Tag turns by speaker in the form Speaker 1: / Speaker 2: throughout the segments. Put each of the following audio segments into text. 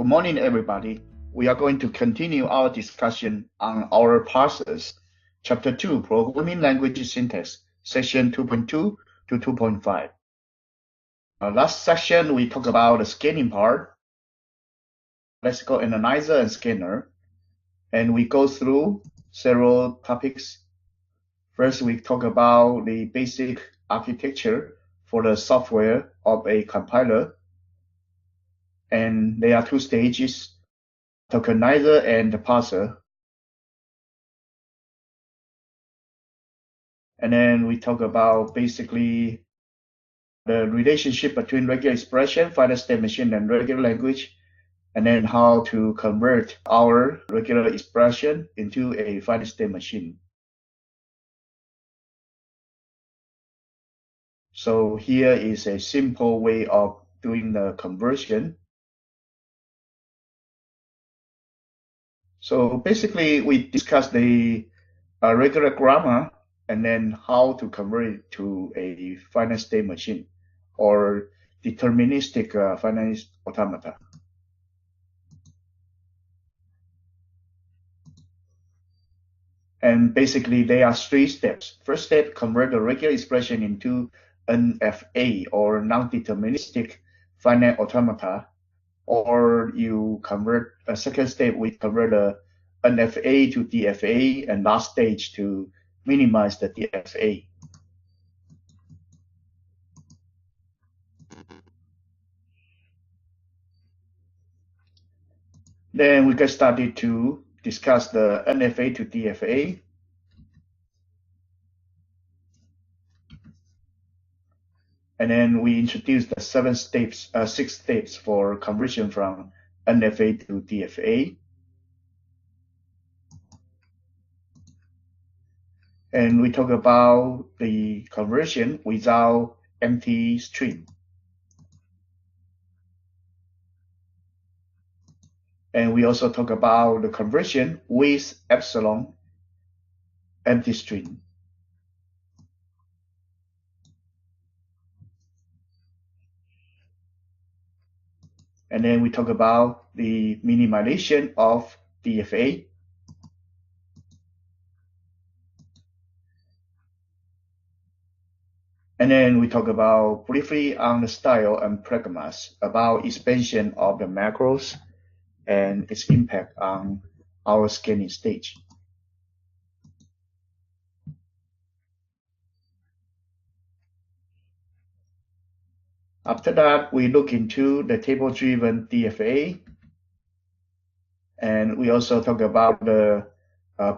Speaker 1: Good morning, everybody. We are going to continue our discussion on our parsers, Chapter 2, Programming Language Syntax, Section 2.2 to 2.5. Last section, we talked about the scanning part, lexical analyzer and scanner, and we go through several topics. First, we talk about the basic architecture for the software of a compiler. And there are two stages, tokenizer and the parser. And then we talk about basically the relationship between regular expression, final state machine, and regular language, and then how to convert our regular expression into a final state machine. So here is a simple way of doing the conversion. So basically, we discussed the regular grammar and then how to convert it to a finite state machine or deterministic finite automata. And basically, there are three steps. First step, convert the regular expression into NFA or non-deterministic finite automata. Or you convert a second step, we convert the NFA to DFA, and last stage to minimize the DFA. Then we get started to discuss the NFA to DFA. And then we introduce the six steps for conversion from NFA to DFA. And we talk about the conversion without empty string. And we also talk about the conversion with epsilon empty string. And then we talk about the minimization of DFA. And then we talk about briefly on the style and pragmas, about expansion of the macros and its impact on our scanning stage. After that, we look into the table-driven DFA, and we also talk about the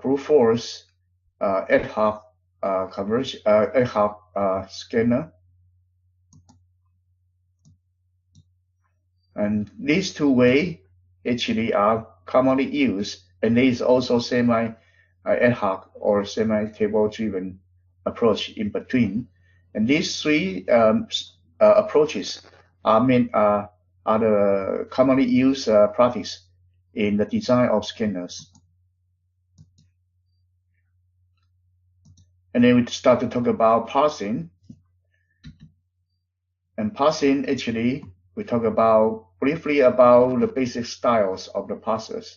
Speaker 1: brute force ad hoc conversion, ad hoc scanner. And these two ways actually are commonly used, and there is also semi ad hoc or semi-table driven approach in between. And these three approaches are the commonly used practice in the design of scanners. And then we start to talk about parsing. And parsing, actually, we talk about briefly about the basic styles of the parsers.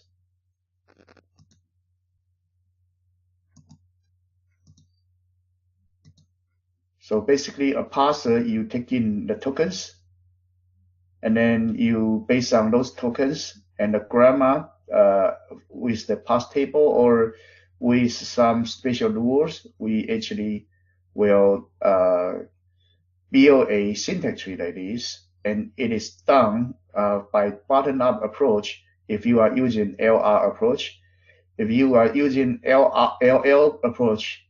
Speaker 1: So basically, a parser, you take in the tokens, and then you, based on those tokens and the grammar with the parse table or with some special rules, we actually will build a syntax tree like this. And it is done by bottom-up approach if you are using LR approach. If you are using LL approach,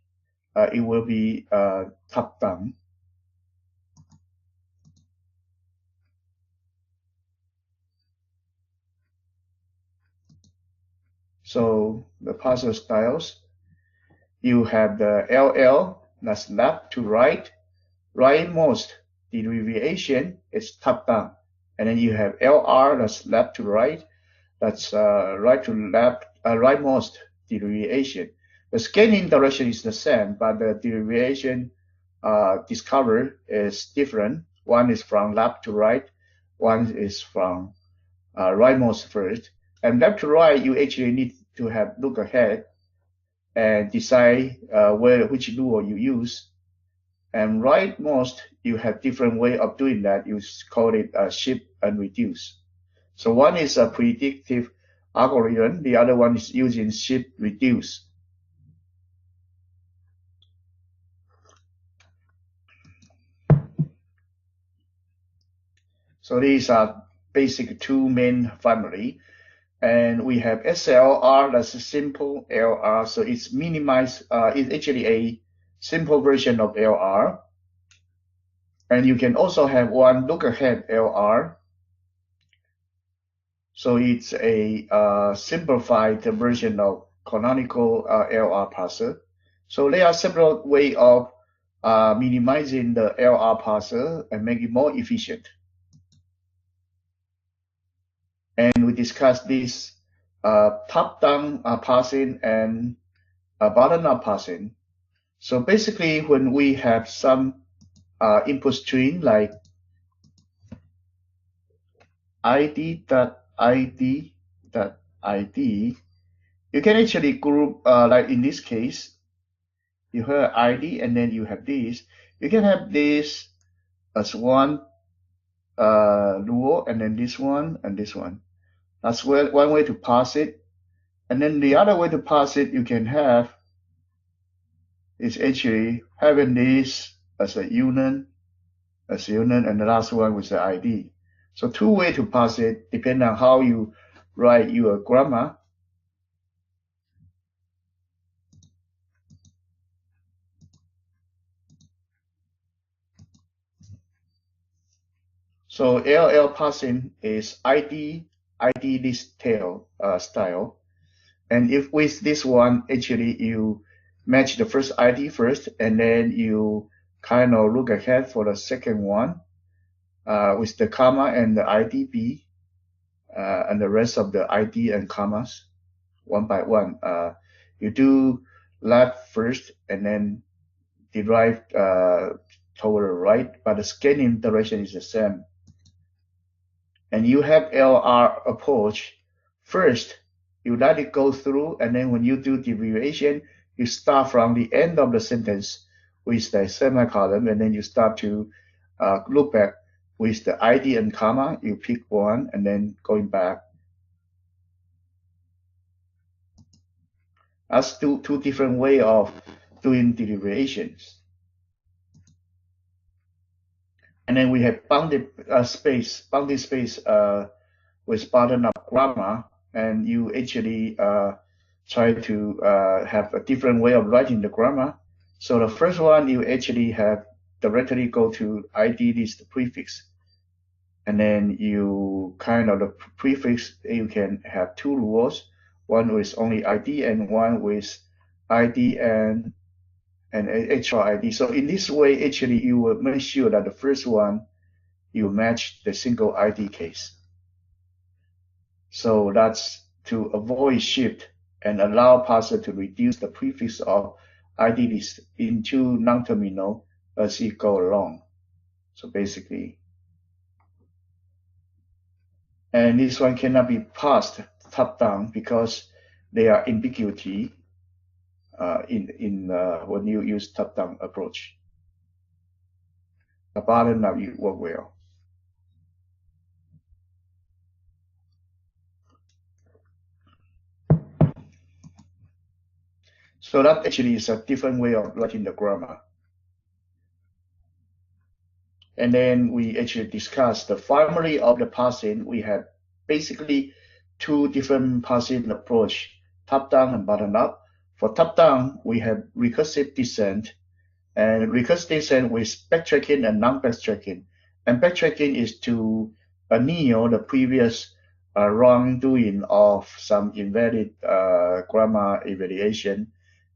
Speaker 1: it will be top-down. So the parser styles, you have the LL, that's left to right, rightmost derivation is top-down. And then you have LR, that's left to right, that's right to left, rightmost derivation. The scanning direction is the same, but the derivation discovered is different. One is from left to right, one is from rightmost first, and left to right, you actually need to have look ahead and decide which duo you use. And rightmost, you have different way of doing that. You call it shift and reduce. So one is a predictive algorithm. The other one is using shift reduce. So these are basic two main family. And we have SLR, that's a simple LR. So it's minimized, it's actually a simple version of LR. And you can also have one look ahead LR. So it's a simplified version of canonical LR parser. So there are several ways of minimizing the LR parser and make it more efficient. And we discussed this top-down parsing and bottom-up parsing. So basically, when we have some input string like id.id.id, you can actually group, like in this case, you have id and then you have this. You can have this as one duo and then this one and this one. That's one way to parse it. And then the other way to parse it you can have is actually having this as a union, and the last one with the ID. So two ways to parse it, depending on how you write your grammar. So LL parsing is ID list tail style. And if with this one, actually you match the first ID first, and then you kind of look ahead for the second one with the comma and the IDB and the rest of the ID and commas one by one. You do left first and then derive toward the right, but the scanning direction is the same. And you have LR approach. First, you let it go through, and then when you do derivation, you start from the end of the sentence with the semicolon, and then you start to look back with the ID and comma. You pick one, and then going back. That's two different ways of doing derivations. And then we have bounded space with bottom-up grammar, and you actually try to have a different way of writing the grammar. So the first one, you actually have directly go to ID list prefix, and then you kind of the prefix, you can have two rules, one with only ID and one with ID and extra ID. So in this way, actually, you will make sure that the first one, you match the single ID case. So that's to avoid shift and allow parser to reduce the prefix of ID list into non-terminal as it go along. So basically, and this one cannot be parsed top-down because they are ambiguity when you use top-down approach. The bottom-up you work well. So that actually is a different way of writing the grammar. And then we actually discussed the family of the parsing. We have basically two different parsing approach, top-down and bottom-up. For top-down, we have recursive descent, and recursive descent with backtracking and non-backtracking. And backtracking is to annul the previous wrongdoing of some invalid grammar evaluation,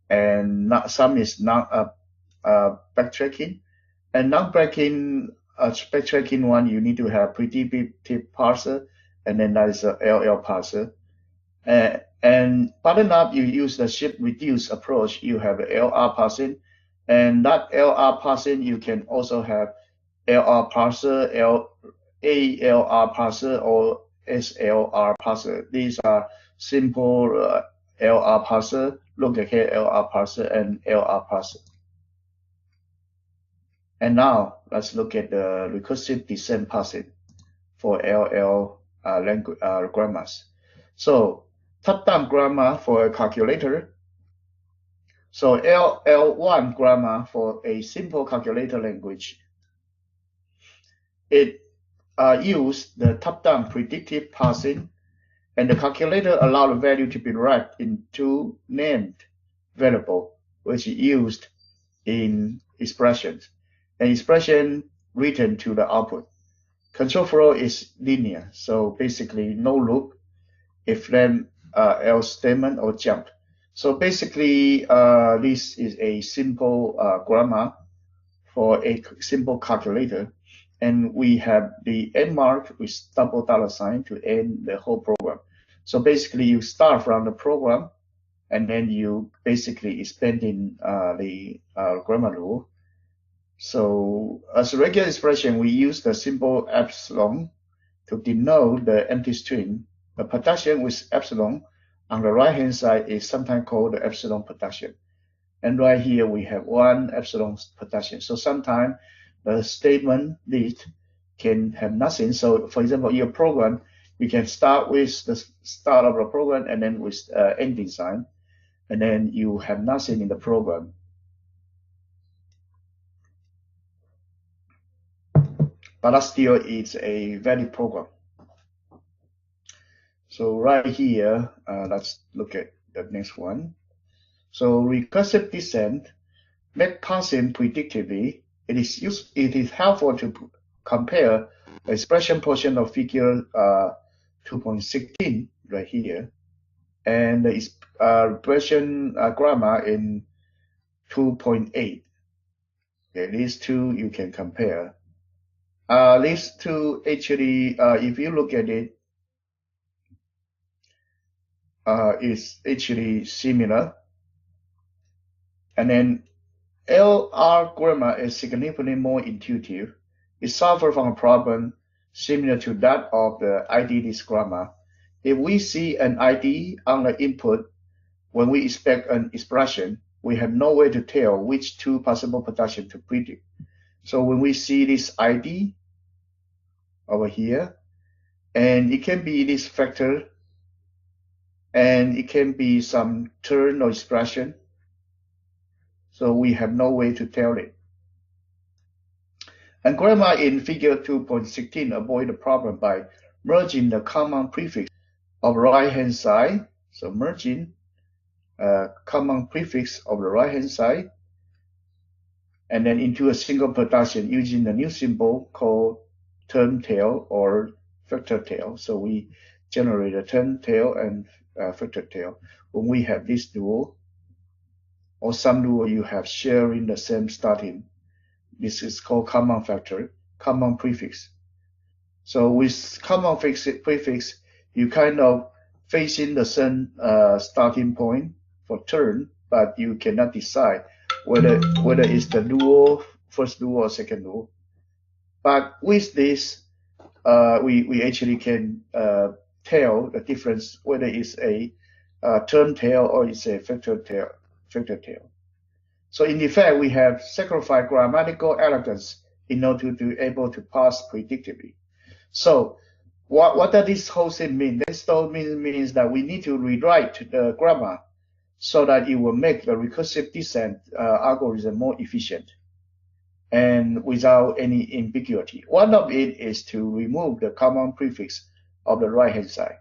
Speaker 1: and some is not backtracking. And backtracking one, you need to have predictive parser, and then that is a LL parser. And bottom-up, you use the shift reduce approach. You have LR parsing, and that LR parsing, you can also have LR parser, ALR parser, or SLR parser. These are simple LR parser. Look at here, LR parser and LR parser. And now let's look at the recursive descent parsing for LL language grammars. So top-down grammar for a calculator. So LL1 grammar for a simple calculator language. It used the top-down predictive parsing, and the calculator allowed the value to be wrapped into named variable, which is used in expressions. An expression written to the output. Control flow is linear, so basically no loop, if then else statement or jump. So basically this is a simple grammar for a simple calculator, and we have the end mark with double $ to end the whole program. So basically you start from the program, and then you basically expand in the grammar rule. So as a regular expression, we use the symbol epsilon to denote the empty string. The production with epsilon on the right-hand side is sometimes called the epsilon production. And right here we have one epsilon production. So sometimes the statement list can have nothing. So for example, your program, you can start with the start of the program and then with ending sign, and then you have nothing in the program. But that still is a valid program. So right here, let's look at the next one. So recursive descent, make parsing predictively. It is helpful to compare the expression portion of figure 2.16 right here, and the expression grammar in 2.8. Okay, these two you can compare. These two actually, if you look at it, is actually similar. And then LR grammar is significantly more intuitive. It suffers from a problem similar to that of the IDD grammar. If we see an ID on the input when we expect an expression, we have no way to tell which two possible productions to predict. So when we see this ID over here, and it can be this factor, and it can be some term or expression, so we have no way to tell it. And grammar in figure 2.16 avoid the problem by merging the common prefix of the right-hand side. So merging common prefix of the right-hand side, and then into a single production using the new symbol called term tail or factor tail. So we generate a term tail and factor tail. When we have this dual, or some dual you have sharing the same starting, this is called common factor, common prefix. So with common prefix, you kind of facing the same starting point for term, but you cannot decide whether it's the dual, first dual or second dual. But with this, we actually can tell the difference whether it's a term tail or it's a factor tail. So in effect, we have sacrificed grammatical elegance in order to be able to parse predictively. So what does this whole thing mean? This whole means that we need to rewrite the grammar so that it will make the recursive descent algorithm more efficient and without any ambiguity. One of it is to remove the common prefix of the right-hand side.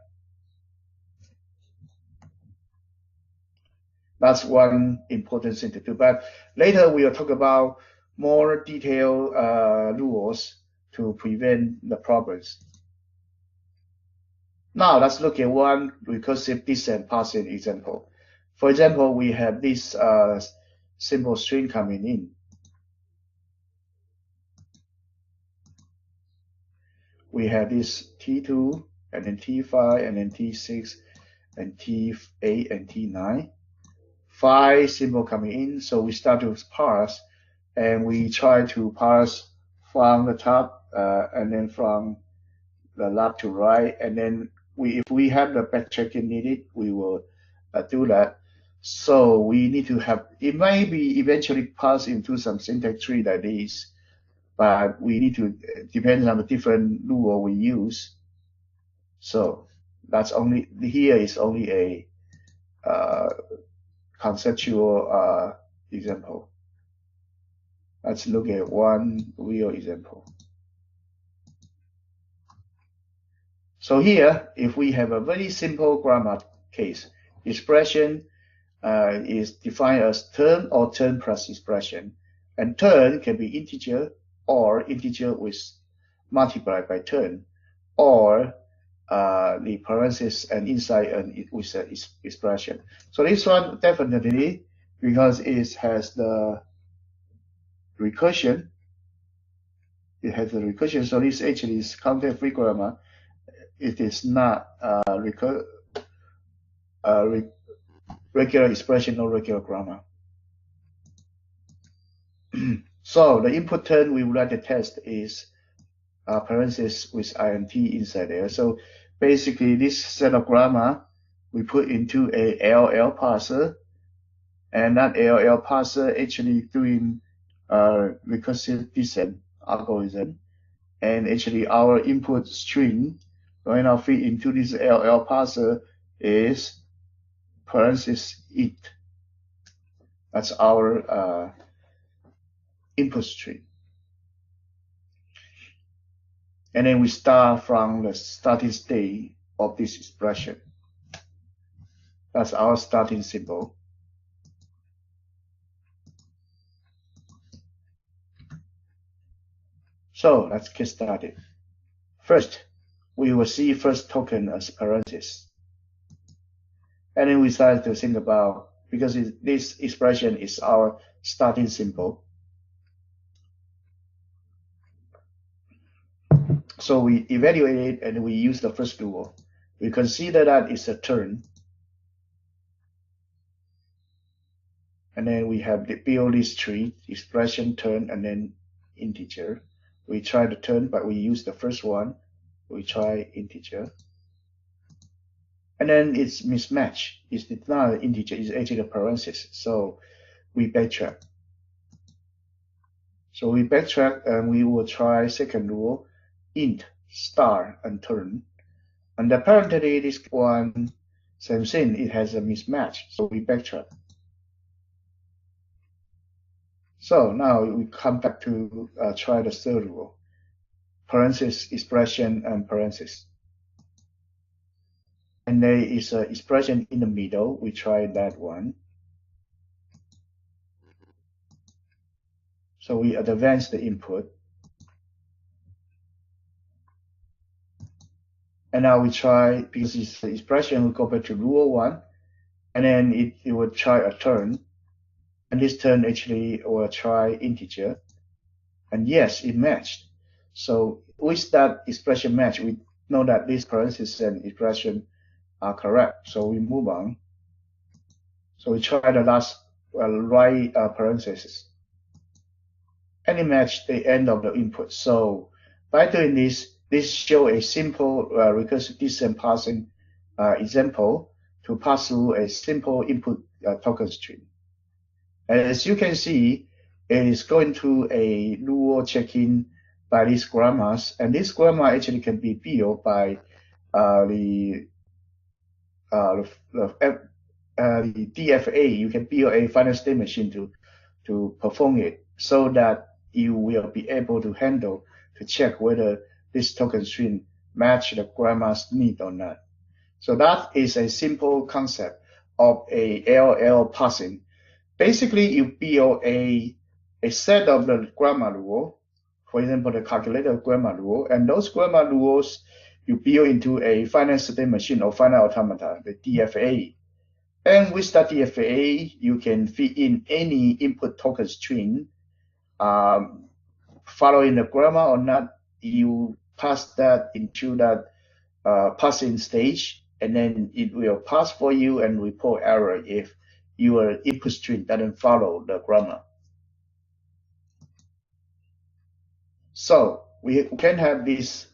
Speaker 1: That's one important thing to do. But later we will talk about more detailed rules to prevent the problems. Now let's look at one recursive descent parsing example. For example, we have this simple string coming in. We have this T2, and then T5, and then T6, and T8, and T9. 5 symbol coming in, so we start to parse, and we try to parse from the top and then from the left to right, and then if we have the backtracking needed, we will do that. So we need to have, it may be eventually pass into some syntax tree like this, but we need to, depends on the different rule we use. So that's only, here is only a conceptual example. Let's look at one real example. So here, if we have a very simple grammar case, expression is defined as term or term plus expression, and term can be integer or integer with multiplied by term, or the parenthesis and inside and with an expression. So this one definitely, because it has the recursion, it has the recursion. So this actually is content-free grammar. It is not regular expression or regular grammar. So the input term we would like to test is parenthesis with int inside there. So basically this set of grammar we put into a LL parser, and that LL parser actually doing recursive descent algorithm, and actually our input string going to feed into this LL parser is parenthesis int. That's our input string. And then we start from the starting state of this expression. That's our starting symbol. So let's get started. First, we will see first token as parenthesis. And then we start to think about, because this expression is our starting symbol. So we evaluate it and we use the first rule. We consider that it's a term. And then we have the build this tree, expression, term, and then integer. We try the term, but we use the first one. We try integer. And then it's mismatched. It's not an integer, it's actually a parenthesis. So we backtrack. So we backtrack and we will try second rule, int, star, and term. And apparently this one, same thing, it has a mismatch. So we backtrack. So now we come back to try the third rule, parenthesis, expression, and parenthesis. And there is an expression in the middle. We try that one. So we advance the input. And now we try, because it's the expression, we go back to rule one, and then it will try a term. And this term actually will try integer. And yes, it matched. So with that expression match, we know that this parenthesis and expression are correct. So we move on. So we try the last right parenthesis. And it matched the end of the input. So by doing this, this shows a simple recursive descent parsing example to pass through a simple input token stream. And as you can see, it is going to a rule checking by these grammars, and this grammar actually can be built by the DFA. You can build a final state machine to perform it, so that you will be able to handle to check whether this token string match the grammar's need or not. So that is a simple concept of a LL parsing. Basically, you build a set of the grammar rule, for example, the calculator grammar rule, and those grammar rules you build into a final state machine or final automata, the DFA. And with that DFA, you can feed in any input token string following the grammar or not. You pass that into that passing stage, and then it will pass for you and report error if your input string doesn't follow the grammar. So we can have this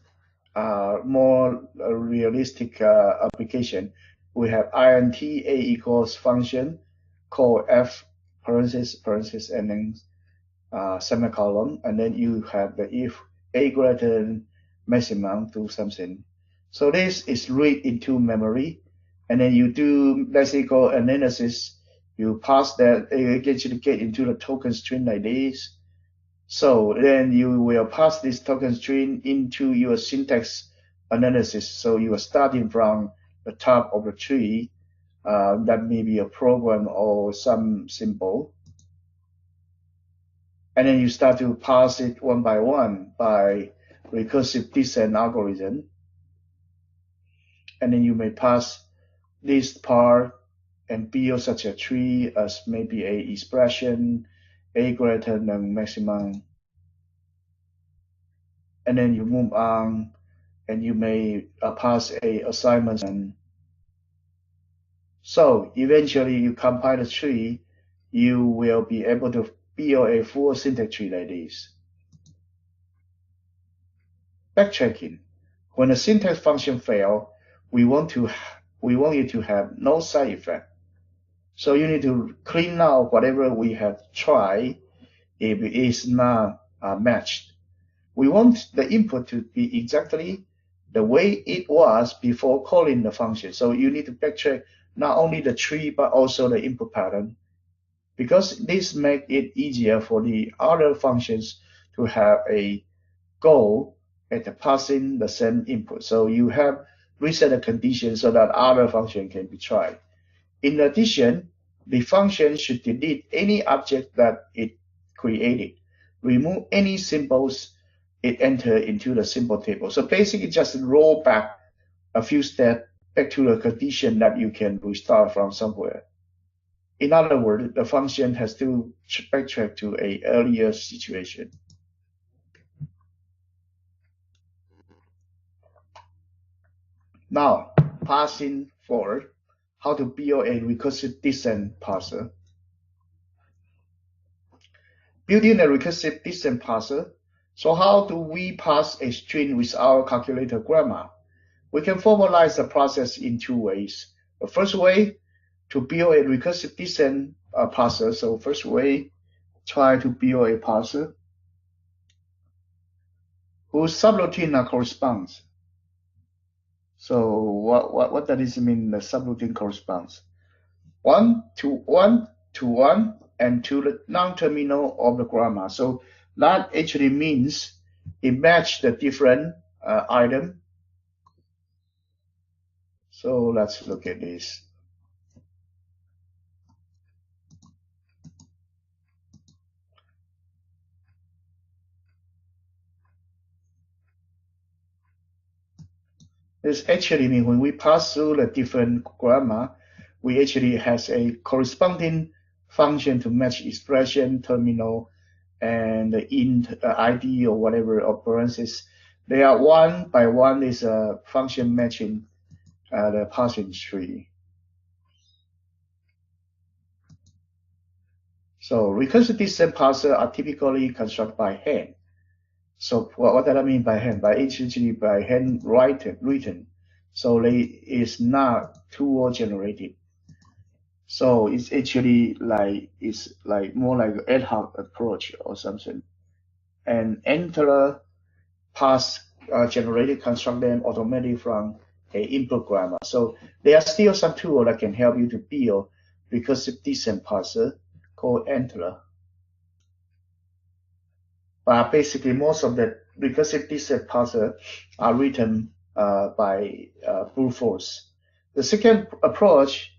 Speaker 1: more realistic application, we have int a equals function called f parenthesis and then semicolon, and then you have the if a greater than maximum to something. So this is read into memory, and then you do lexical analysis. You pass that, you get into the token string like this. So then you will pass this token string into your syntax analysis. So you are starting from the top of the tree. That may be a program or some symbol. And then you start to parse it one by one by recursive descent algorithm. And then you may pass this part and build such a tree as maybe a expression a greater than maximum. And then you move on and you may pass a assignment. So eventually you compile the tree, you will be able to build a full syntax tree like this. Backtracking. When a syntax function fails, we want it to have no side effect. So you need to clean out whatever we have tried if it is not matched. We want the input to be exactly the way it was before calling the function. So you need to backtrack not only the tree but also the input pattern, because this makes it easier for the other functions to have a goal at passing the same input. So you have reset the condition so that other function can be tried. In addition, the function should delete any object that it created, remove any symbols it entered into the symbol table. So basically just roll back a few steps back to the condition that you can restart from somewhere. In other words, the function has to backtrack to an earlier situation. Now, passing forward, how to build a recursive descent parser. Building a recursive descent parser. So how do we parse a string with our calculator grammar? We can formalize the process in two ways. The first way, to build a recursive descent parser. So first way, try to build a parser whose subroutine corresponds. So what does this mean? The subroutine corresponds 1 to 1 to 1 and to the non-terminal of the grammar. So that actually means it matches the different item. So let's look at this. This actually means when we pass through the different grammar, we actually has a corresponding function to match expression, terminal, and the int ID or whatever occurrences. They are one by one is a function matching the parsing tree. So recursive descent parser are typically constructed by hand. So what does that mean by hand? By actually by hand written. So they is not tool generated. So it's actually like more like an ad hoc approach or something. And enter pass generated construct them automatically from a input grammar. So there are still some tools that can help you to build recursive descent parser called enter. But basically, most of the recursive descent parser are written by brute force. The second approach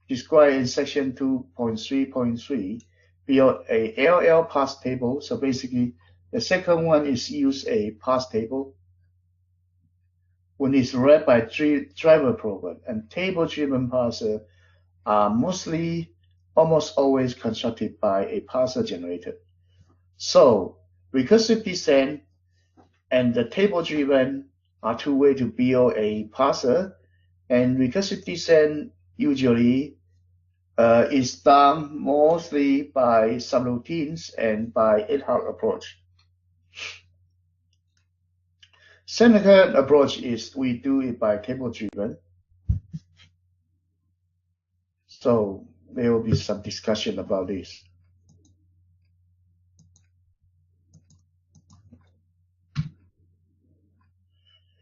Speaker 1: described in section 2.3.3 build a LL parse table. So basically, the second one is use a parse table when it's read by driver program, and table-driven parser are almost always constructed by a parser generator. So recursive descent and the table-driven are two ways to build a parser, and recursive descent usually is done mostly by subroutines and by ad hoc approach. Second approach is we do it by table driven. So there will be some discussion about this.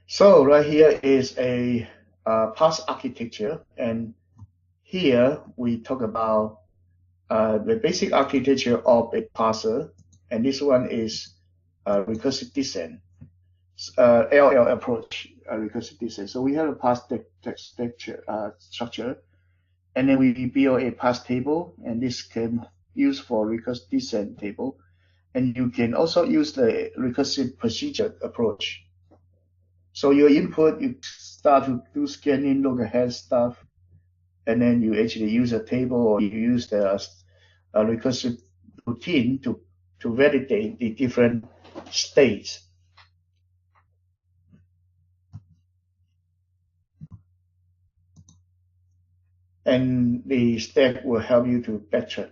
Speaker 1: So right here is a parse architecture, and here we talk about the basic architecture of a parser, and this one is recursive descent, LL approach, recursive descent. So we have a parse text structure, and then we build a parse table, and this can use for recursive descent table, and you can also use the recursive procedure approach. So your input, you start to do scanning, look ahead stuff, and then you actually use a table or you use the recursive routine to validate the different states. And the step will help you to backtrack.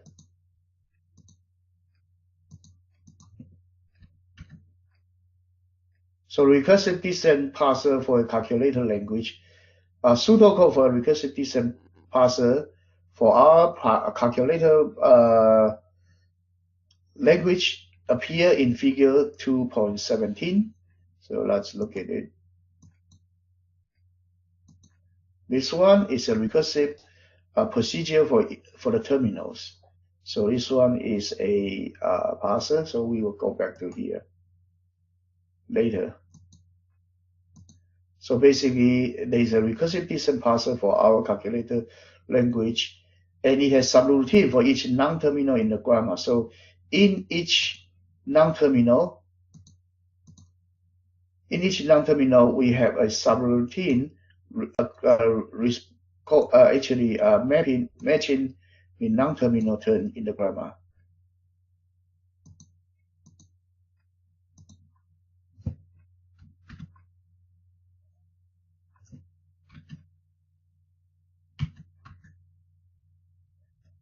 Speaker 1: So recursive descent parser for a calculator language. Pseudocode for a recursive descent parser for our calculator language appear in figure 2.17. So let's look at it. This one is a recursive procedure for the terminals. So this one is a parser. So we will go back to here later. So basically, there is a recursive descent parser for our calculator language, and it has subroutine for each non-terminal in the grammar. So in each non-terminal, we have a subroutine matching the non-terminal term in the grammar.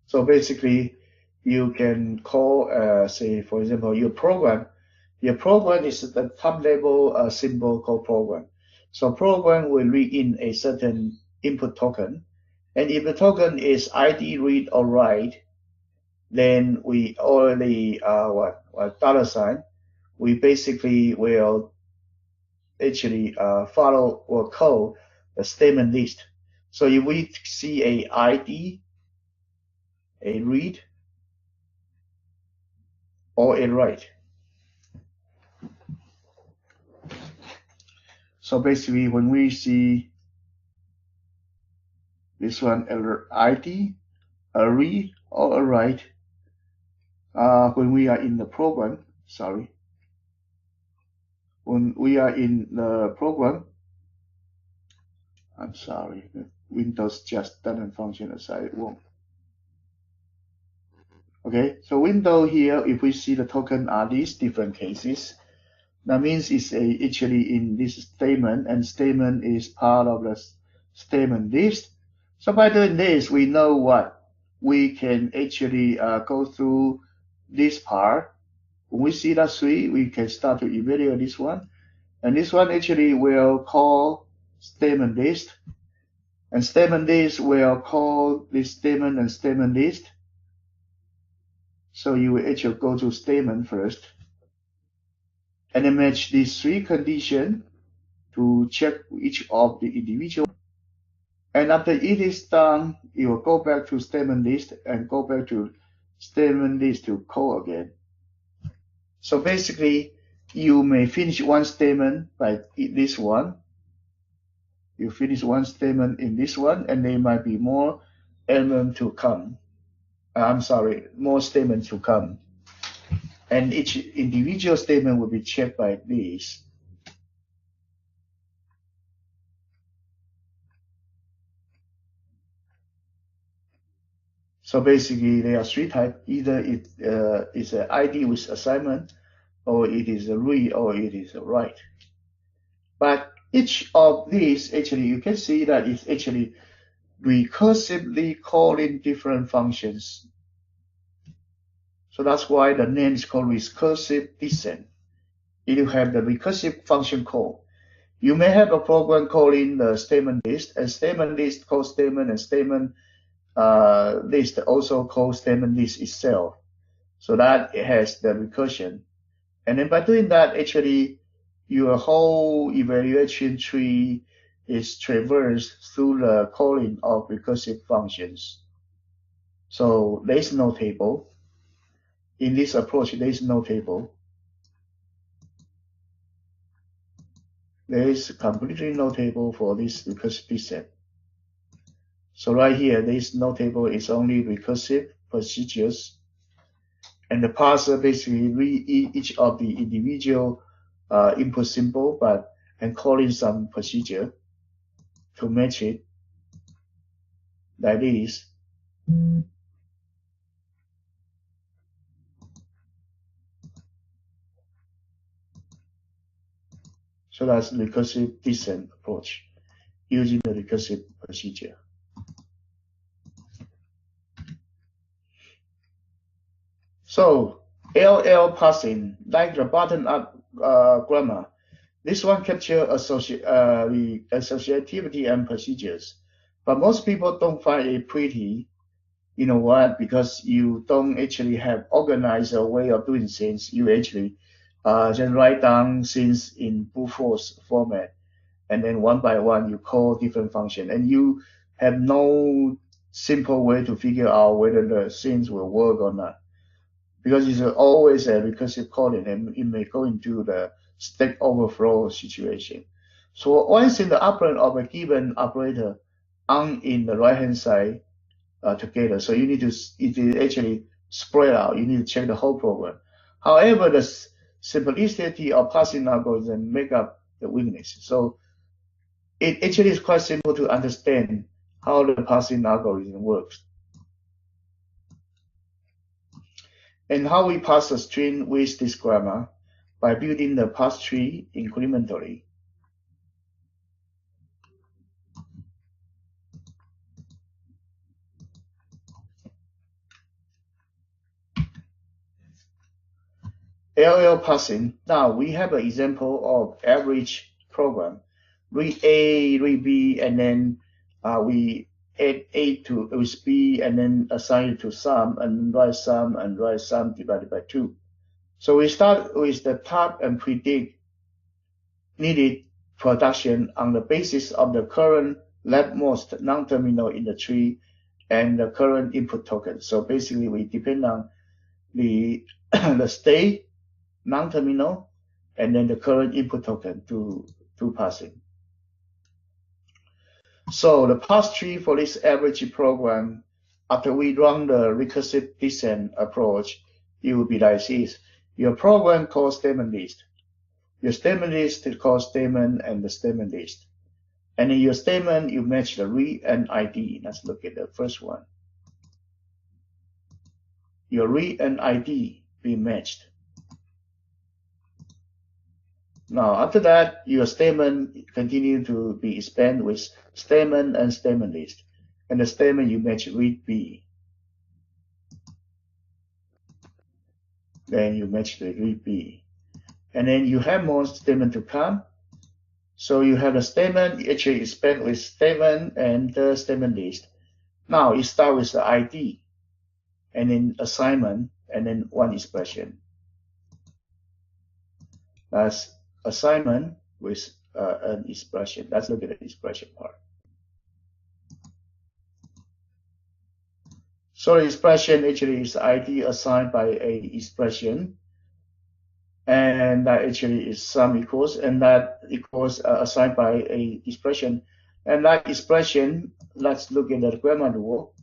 Speaker 1: So basically, you can call, say, for example, your program. Your program is the top-level symbol called program. So program will read in a certain input token, and if the token is ID read or write, then we already dollar sign. We basically will actually follow or call the statement list. So if we see a ID, a read, or a write. So basically, when we see this one, a ID, a read, or a write, when we are in the program, when we are in the program, I'm sorry, Windows just doesn't function as I want. Okay, so window here, if we see the token are these different cases, that means it's actually in this statement, and statement is part of the statement list. So by doing this, we know what we can actually go through this part. When we see that 3, we can start to evaluate this one, and this one actually will call statement list, and statement list will call this statement and statement list. So you will actually go to statement first, and then match these 3 conditions to check each of the individual. And after it is done, you will go back to statement list and go back to statement list to call again. So basically, you may finish one statement by this one. You finish one statement in this one, and there might be more elements to come. More statements to come. And each individual statement will be checked by this. So basically, there are 3 types. Either it is an ID with assignment, or it is a read, or it is a write. But each of these, actually, you can see that it's actually recursively calling different functions. So that's why the name is called recursive descent. It will have the recursive function call. You may have a program calling the statement list, and statement list calls statement, and statement list also calls statement list itself. So that it has the recursion. And then by doing that, actually, your whole evaluation tree is traversed through the calling of recursive functions. So there is no table. In this approach, there is no table. There is completely no table for this recursive descent. So right here, there is no table. It's only recursive procedures. And the parser basically read each of the individual input symbol, and calling some procedure to match it like this. So that's the recursive descent approach using the recursive procedure. So LL parsing, like the bottom-up grammar, this one captures the associativity and procedures, but most people don't find it pretty. You know what? Because you don't actually have organized a way of doing things. You actually just write down things in brute force format, and then one by one you call different functions, and you have no simple way to figure out whether the things will work or not, because it's always a recursive calling, and it may go into the stack overflow situation. So once in the operand of a given operator on in the right hand side together, so you need to actually spread out. You need to check the whole program. However, the simplicity of parsing algorithm make up the weakness. So it actually is quite simple to understand how the parsing algorithm works. And how we parse a string with this grammar by building the parse tree incrementally. LL parsing. Now we have an example of average program. Read A, read B, and then we add A to with B, and then assign it to sum, and write sum divided by 2. So we start with the type and predict needed production on the basis of the current leftmost non-terminal in the tree and the current input token. So basically, we depend on the the state non-terminal and then the current input token to parsing. So the parse tree for this average program, after we run the recursive descent approach, it will be like this. Your program calls statement list. Your statement list calls statement and the statement list. And in your statement, you match the read and ID. Let's look at the first one. Your read and ID be matched. Now, after that, your statement continue to be expanded with statement and statement list. And the statement you match read B. Then you match the read B. And then you have more statement to come. So you have a statement actually expand with statement and the statement list. Now you start with the ID, and then assignment, and then one expression. That's assignment with an expression. Let's look at the expression part. So the expression actually is ID assigned by a expression, and that actually is sum equals, and that equals assigned by a expression. And that expression, let's look at the grammar rule.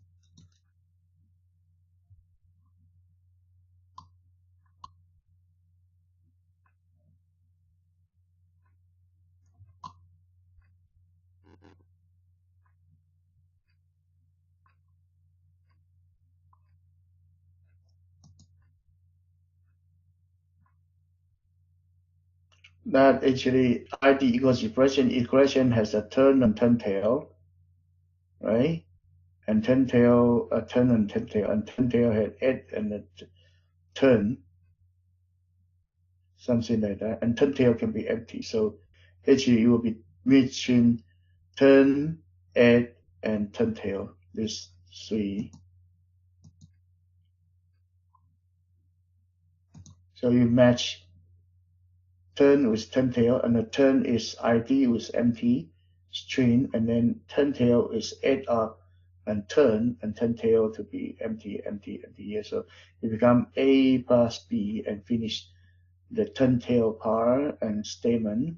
Speaker 1: That actually ID equals expression has a turn and turn tail, right? And turn tail, a turn and turn tail, and turn tail had add and a turn, something like that. And turn tail can be empty. So actually it will be between turn, add, and turn tail. These three. So you match turn with turn tail, and the turn is ID with empty string, and then turn tail is add up and turn tail to be empty here. So it become A plus B and finish the turn tail part and statement.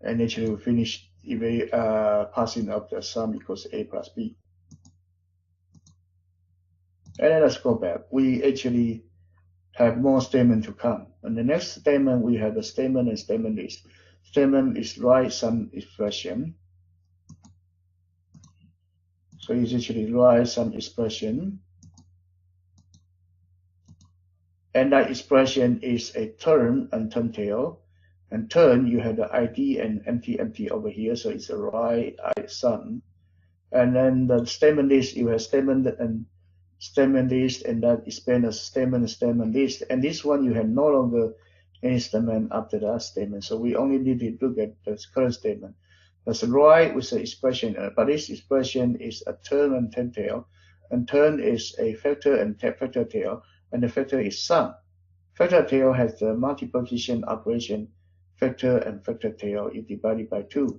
Speaker 1: And actually we finish passing of the sum equals A plus B. And then let's go back. We actually have more statement to come. And the next statement, we have the statement and statement list. Statement is write some expression. So you actually write some expression. And that expression is a turn and turn tail. And turn, you have the ID and empty over here. So it's a write sum. And then the statement list, you have statement and statement list, and that is been a statement list. And this one you have no longer any statement after that statement. So we only need to look at the current statement. That's right with the expression, but this expression is a turn and turn tail, and turn is a factor and factor tail, and the factor is sum. Factor tail has the multiplication operation, factor and factor tail is divided by 2.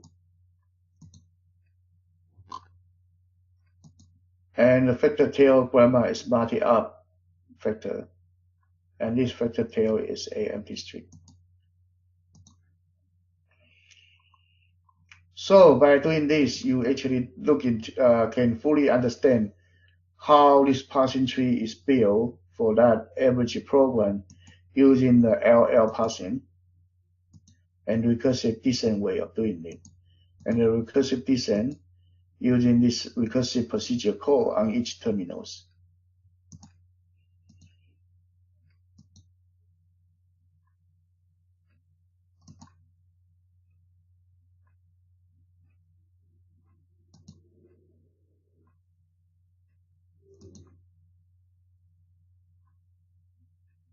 Speaker 1: And the factor tail grammar is multi-up factor, and this factor tail is a empty string. So by doing this, you actually can fully understand how this parsing tree is built for that average program using the LL parsing and recursive descent way of doing it. And the recursive descent using this recursive procedure call on each terminals.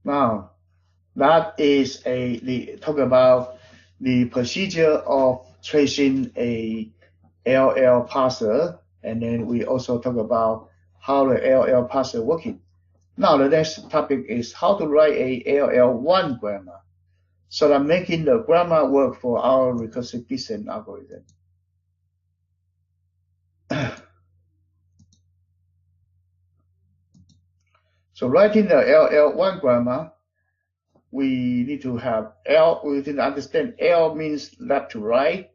Speaker 1: Now, that is talk about the procedure of tracing a LL parser, and then we also talk about how the LL parser working. Now the next topic is how to write a LL1 grammar, so that making the grammar work for our recursive descent algorithm. So writing the LL1 grammar, we need to have L. We need to understand L means left to right.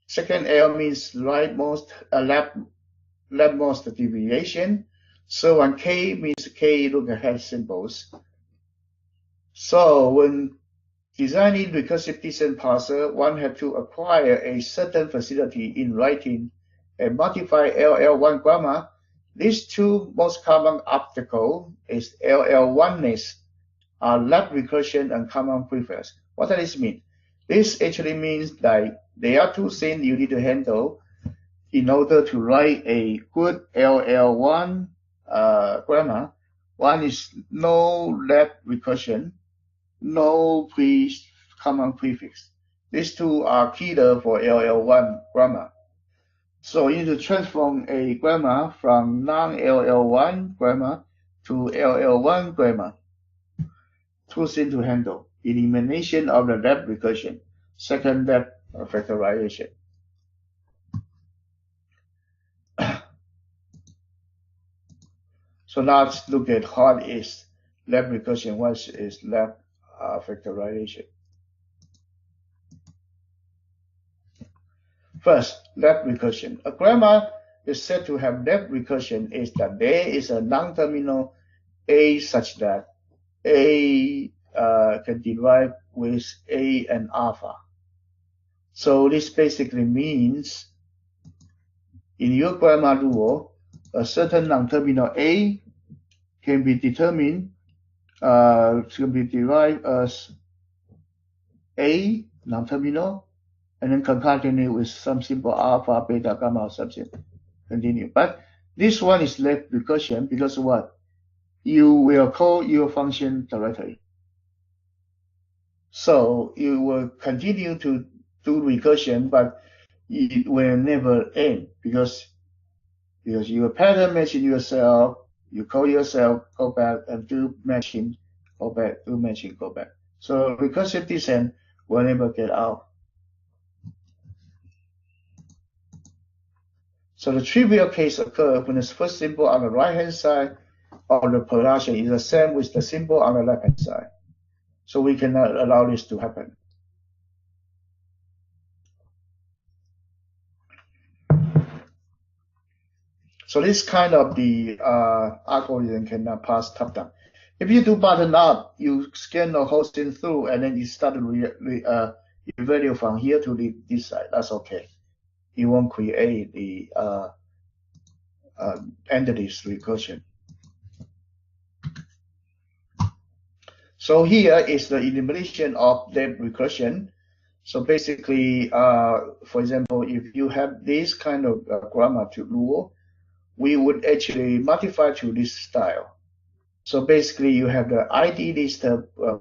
Speaker 1: Second, L means rightmost, leftmost deviation. So when K means K, look at symbols. So when designing recursive descent parser, one has to acquire a certain facility in writing a modified LL1 grammar. These two most common obstacles is LL1ness, left recursion and common prefix. What does this mean? This actually means that there are two things you need to handle in order to write a good LL1 grammar. One is no left recursion, no common prefix. These two are key for LL1 grammar. So you need to transform a grammar from non-LL1 grammar to LL1 grammar. Two things to handle: elimination of the left recursion, second left factorization. So now let's look at what is left recursion, what is left factorization. First, left recursion. A grammar is said to have left recursion is that there is a non-terminal A such that A can derive with A and alpha. So this basically means in your grammar rule, a certain non-terminal A can be determined, can be derived as A non-terminal, and then concatenate with some symbol alpha, beta, gamma, or something. Continue. But this one is left recursion because what? You will call your function directly. So you will continue to do recursion, but it will never end because you pattern matching yourself, you call yourself, go back and do matching, go back, do matching, go back. So recursive descent will never get out. So the trivial case occurs when the first symbol on the right-hand side of the production is the same with the symbol on the left-hand side. So we cannot allow this to happen. So this kind of the algorithm cannot pass top-down. If you do bottom-up, you scan the whole thing through, and then you start to evaluate from here to this side. That's okay. You won't create the entities recursion. So here is the enumeration of depth recursion. So basically, for example, if you have this kind of grammar to rule, we would actually modify to this style. So basically, you have the ID list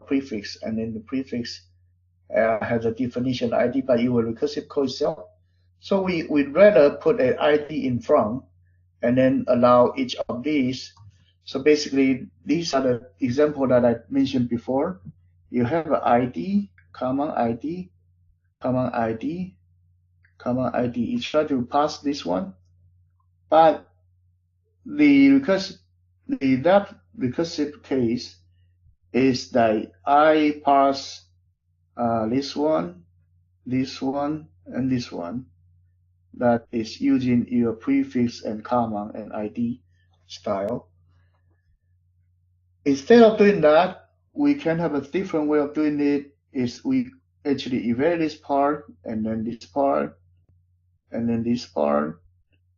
Speaker 1: prefix, and then the prefix has a definition ID, but you will recursive call itself. So we'd rather put an ID in front and then allow each of these. So basically, these are the example that I mentioned before. You have an ID, common ID, common ID, common ID. You try to pass this one, but that recursive case is that I pass this one, and this one. That is using your prefix and common and ID style. Instead of doing that, we can have a different way of doing it. Is we actually evaluate this part, and then this part, and then this part,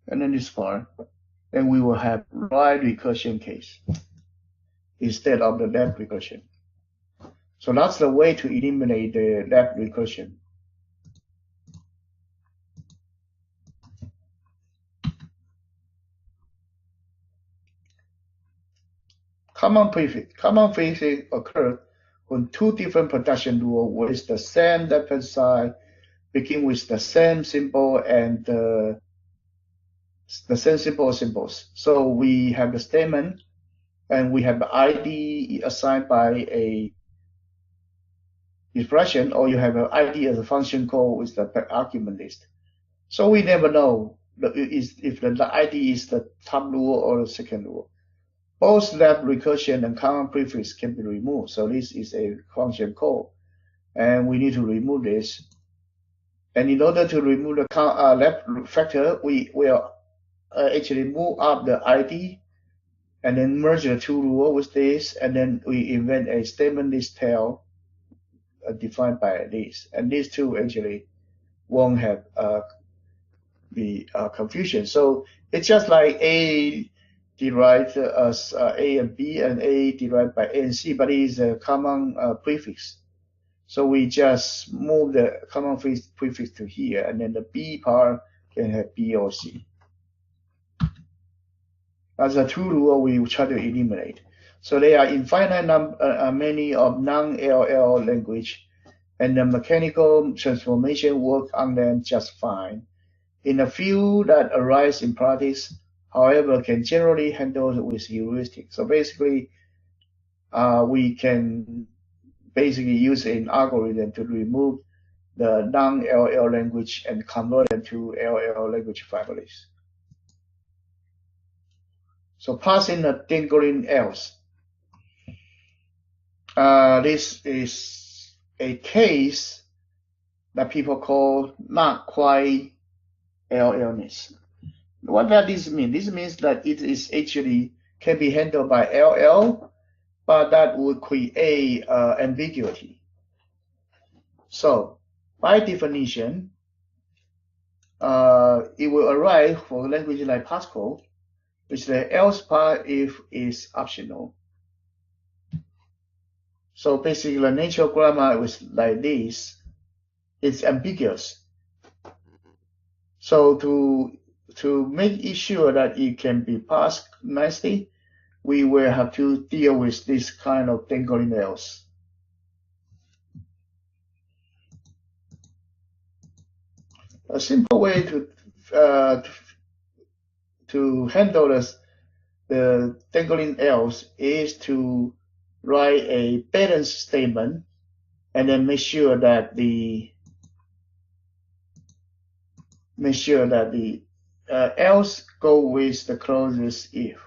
Speaker 1: and then this part. Then we will have right recursion case instead of the left recursion. So that's the way to eliminate the left recursion. Common prefix occur when two different production rules with the same left-hand side begin with the same symbol and the same symbols. So we have the statement, and we have the ID assigned by a expression, or you have an ID as a function call with the argument list. So we never know if the ID is the top rule or the second rule. Both left recursion and common prefix can be removed. So this is a function call, and we need to remove this. And in order to remove the left factor, we will actually move up the ID and then merge the two rules with this, and then we invent a statement list tail defined by this. And these two actually won't have the confusion. So it's just like A derived as A and B, and A derived by A and C, but it is a common prefix. So we just move the common prefix to here, and then the B part can have B or C. As a two rule we try to eliminate. So there are infinite many of non-LL language, and the mechanical transformation work on them just fine. In a few that arise in practice, however, can generally handle with heuristics. So basically, we can basically use an algorithm to remove the non-LL language and convert them to LL language families. So passing the dangling else. This is a case that people call not quite LLness. What does this mean? This means that it is actually can be handled by LL, but that would create ambiguity. So by definition, it will arise for languages like Pascal, which the else part if is optional. So basically, the natural grammar is like this. It's ambiguous. So to make it sure that it can be passed nicely, we will have to deal with this kind of dangling else. A simple way to handle the dangling else is to write a balance statement and then make sure that the else go with the closest if.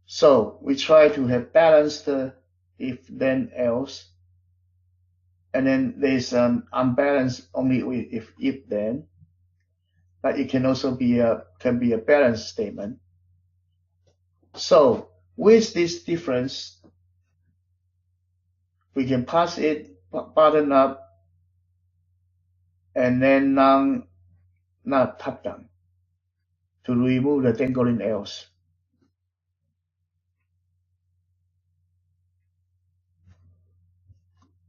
Speaker 1: So we try to have balanced if then else, and then there's an unbalanced only with if then, but it can also be a balanced statement. So with this difference, we can pass it bottom up and then not top down to remove the dangling else.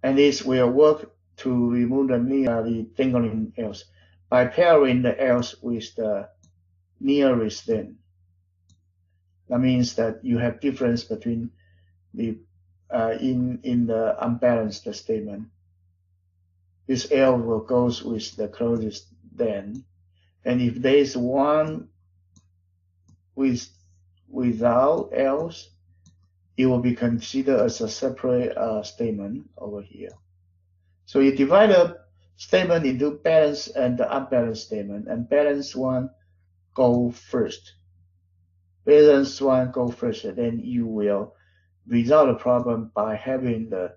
Speaker 1: And this will work to remove the dangling else by pairing the else with the nearest then. That means that you have difference between the in the unbalanced statement. This else will go with the closest then, and if there is one without else, it will be considered as a separate statement over here. So you divide the statement into balanced and the unbalanced statement, and balanced one go first. Balanced one go first, and then you will resolve the problem by having the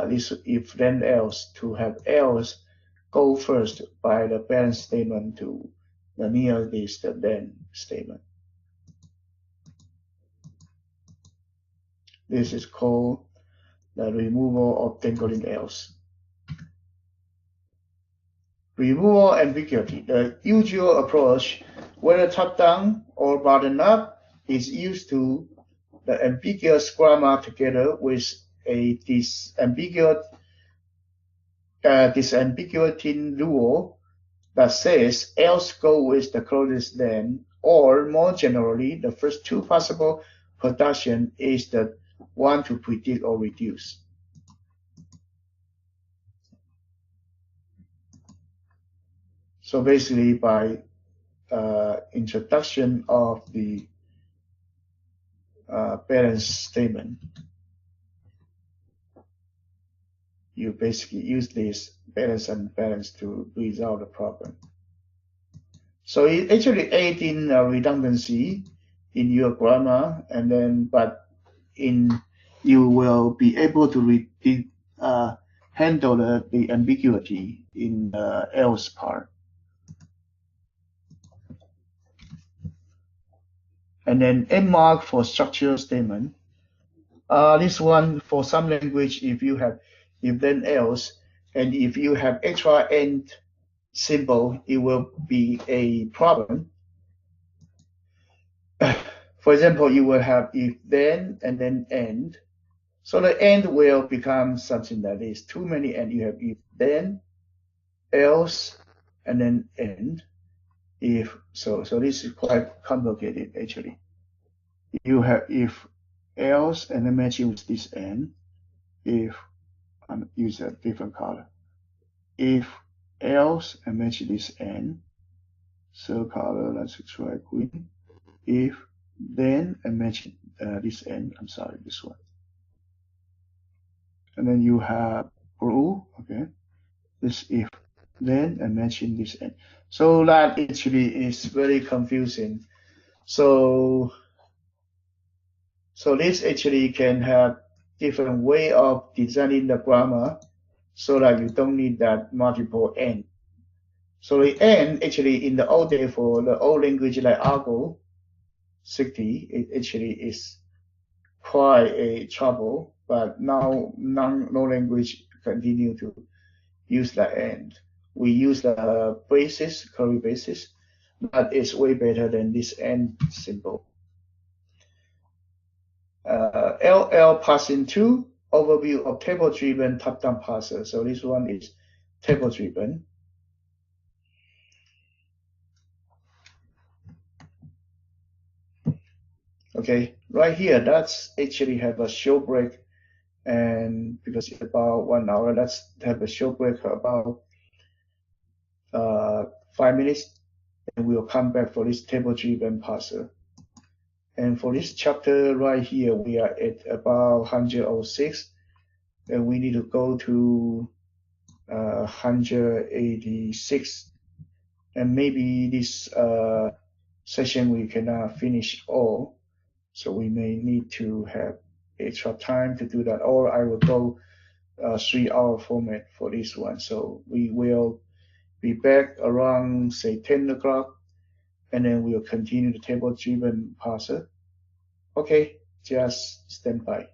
Speaker 1: this if then else to have else go first by the balanced statement to the nearest then statement. This is called the removal of dangling else. Removal ambiguity. The usual approach, whether top-down or bottom-up, is used to the ambiguous grammar together with a disambiguating rule that says else go with the closest then, or more generally, the first two possible production is the one to predict or reduce. So basically, by introduction of the balance statement, you basically use this balance and balance to resolve the problem. So it actually aids in redundancy in your grammar, and then you will be able to handle the ambiguity in the else part. And then end mark for structural statement. This one for some language, if you have if then else, and if you have extra end symbol, it will be a problem. For example, you will have if then and then end. So the end will become something that is too many, and you have if then, else, and then end. So this is quite complicated actually. You have if else and then matching with this end. If I'm using a different color. If else and match this end. So color, let's try green. If then and match this end. I'm sorry, this one. And then you have blue, okay. This if then and matching this end. So that actually is very confusing. So this actually can have different way of designing the grammar so that you don't need that multiple end. So the end actually in the old day for the old language like Argo 60, it actually is quite a trouble, but now no language continue to use the end. We use the braces, curly braces, but it's way better than this end symbol. LL parsing 2, overview of table-driven top-down parser. So this one is table-driven. Okay, right here, that's actually have a short break, and because it's about 1 hour, let's have a short break about 5 minutes, and we'll come back for this table-driven parser. And for this chapter right here, we are at about 106, and we need to go to 186. And maybe this session we cannot finish all, so we may need to have extra time to do that, or I will go 3-hour format for this one. So we will be back around say 10 o'clock, and then we'll continue the table-driven parser. Okay, just stand by.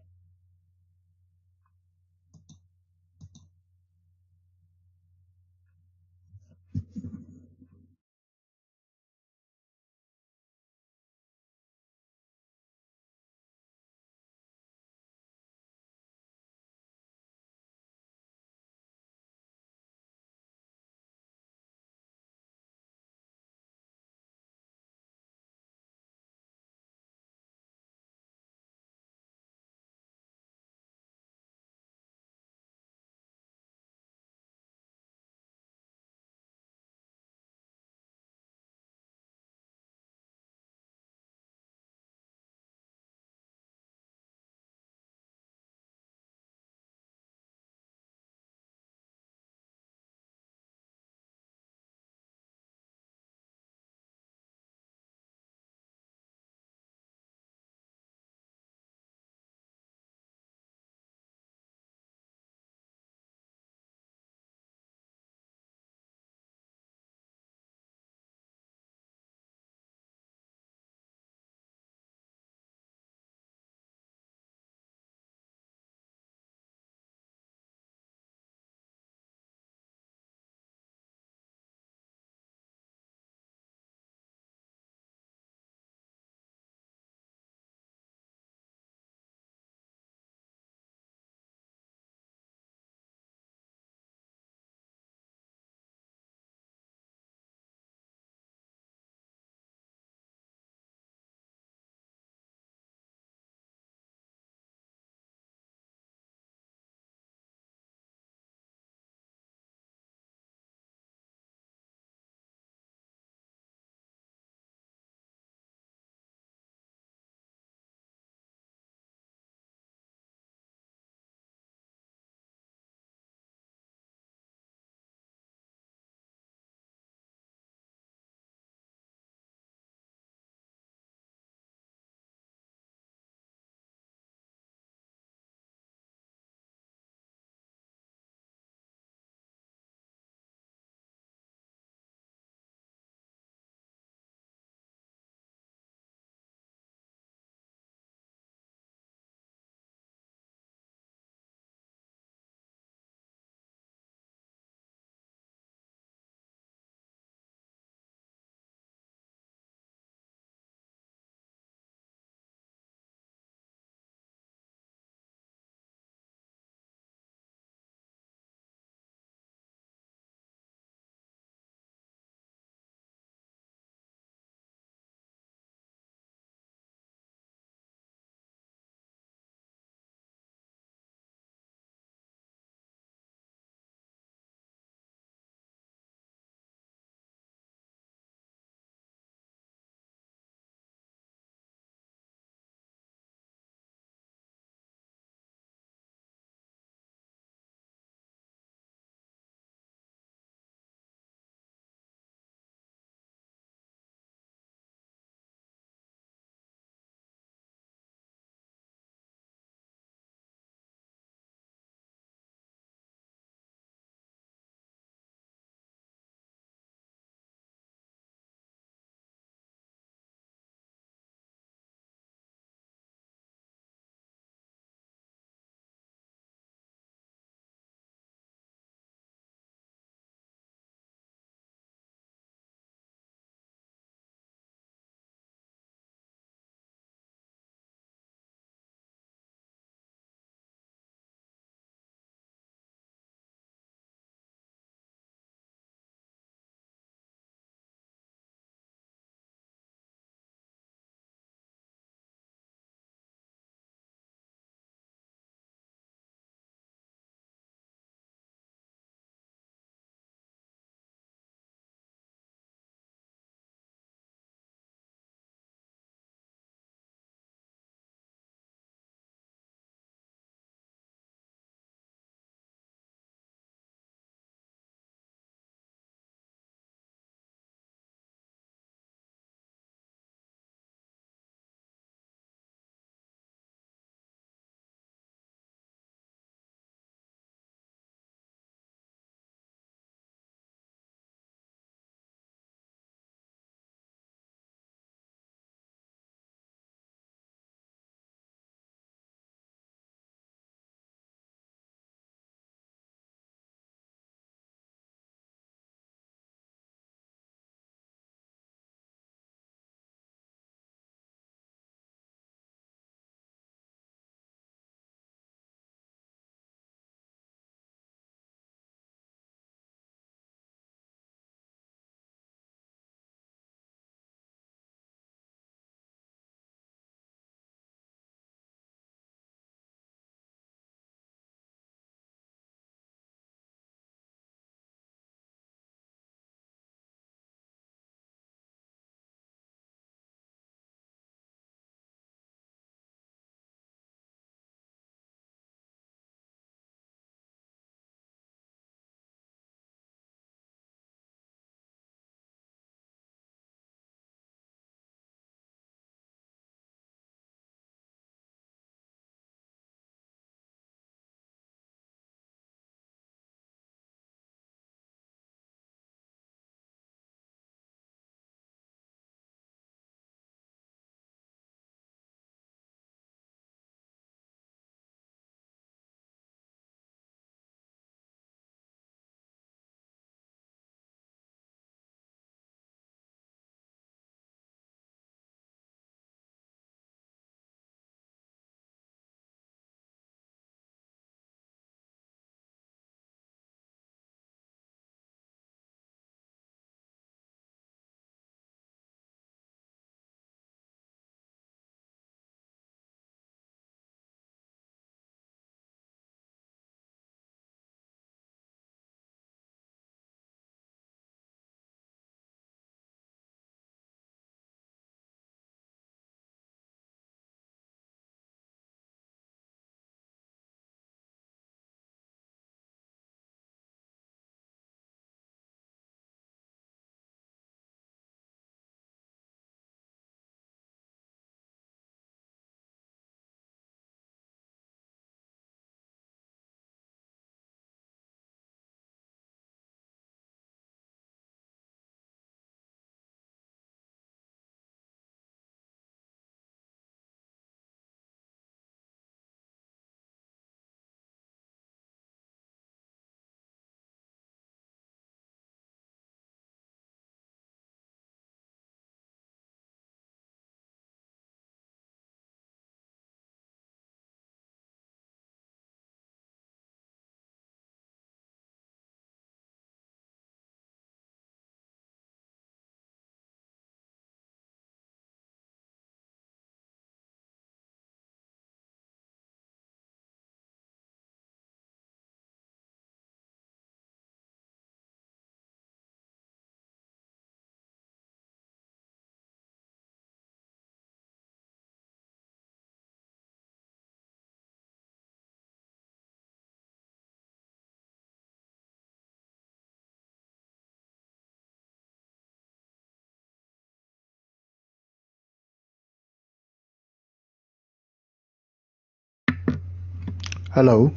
Speaker 1: Hello,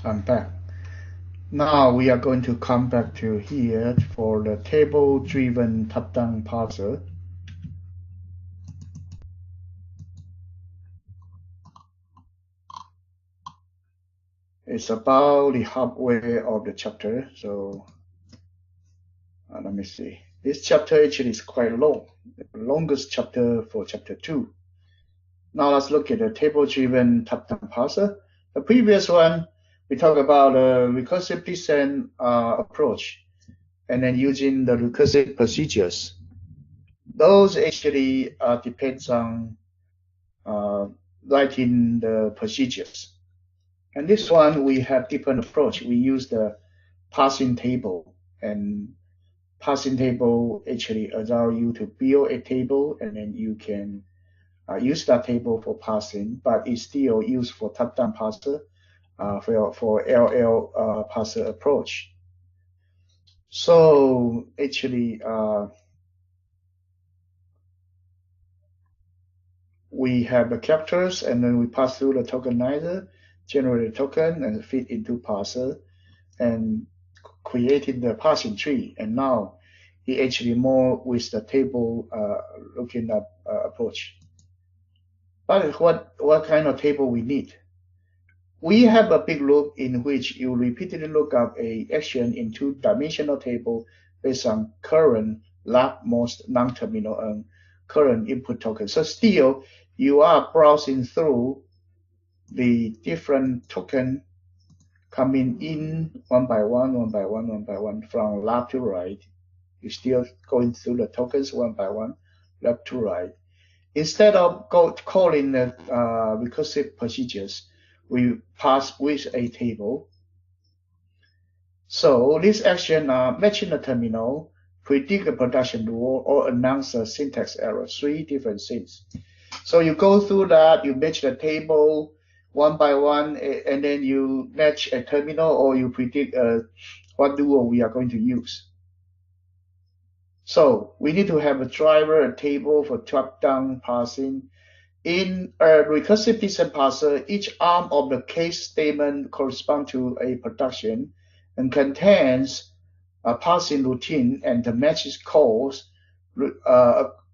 Speaker 1: I'm back. Now we are going to come back to here for the table-driven top-down parser. It's about the halfway of the chapter, so let me see. This chapter actually is quite long, the longest chapter for chapter 2. Now let's look at the table-driven top-down parser. The previous one, we talked about a recursive descent approach, and then using the recursive procedures. Those actually depends on writing the procedures. And this one, we have different approach. We use the parsing table, and parsing table actually allow you to build a table, and then you can use that table for parsing, but it's still used for top-down parser, for LL parser approach. So actually, we have the captures, and then we pass through the tokenizer, generate a token, and feed into parser, and created the parsing tree. And now he actually more with the table looking up approach. But what kind of table we need? We have a big loop in which you repeatedly look up a action in two-dimensional table based on current, leftmost non-terminal, and current input token. So still, you are browsing through the different token coming in one by one from left to right. You're still going through the tokens one by one, left to right. Instead of calling the recursive procedures, we pass with a table. So this action matching the terminal, predict a production rule, or announce a syntax error, 3 different things. So you go through that, you match the table one by one, and then you match a terminal, or you predict what duo we are going to use. So we need to have a driver, a table for top-down parsing. In a recursive descent parser, each arm of the case statement corresponds to a production and contains a parsing routine and the matches calls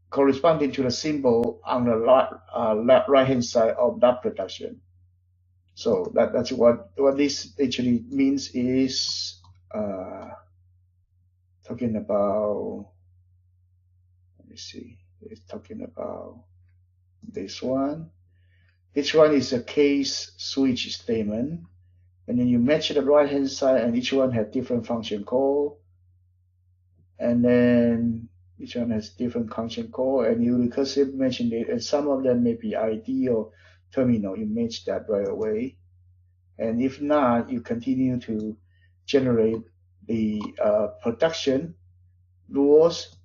Speaker 1: corresponding to the symbol on the right-hand side of that production. So that's what this actually means is talking about, let me see, it's talking about this one. Each one is a case switch statement, and then you match the right hand side, and each one has different function call, and then each one has different function call, and you recursive matching it, and some of them may be ID or terminal. You match that right away, and if not, you continue to generate the production rules.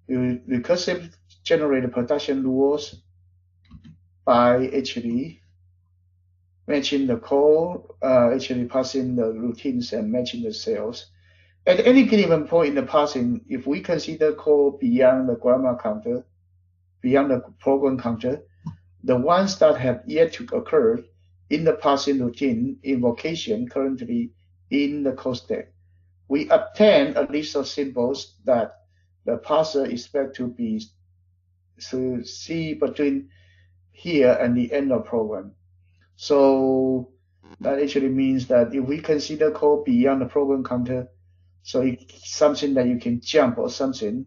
Speaker 1: You recursive generate the production rules by actually matching the code, actually passing the routines and matching the cells. At any given point in the parsing, if we consider code beyond the grammar counter, beyond the program counter, the ones that have yet to occur in the parsing routine invocation currently in the code stack, we obtain a list of symbols that the parser expects to see between here and the end of program. So that actually means that if we consider code beyond the program counter, so it's something that you can jump or something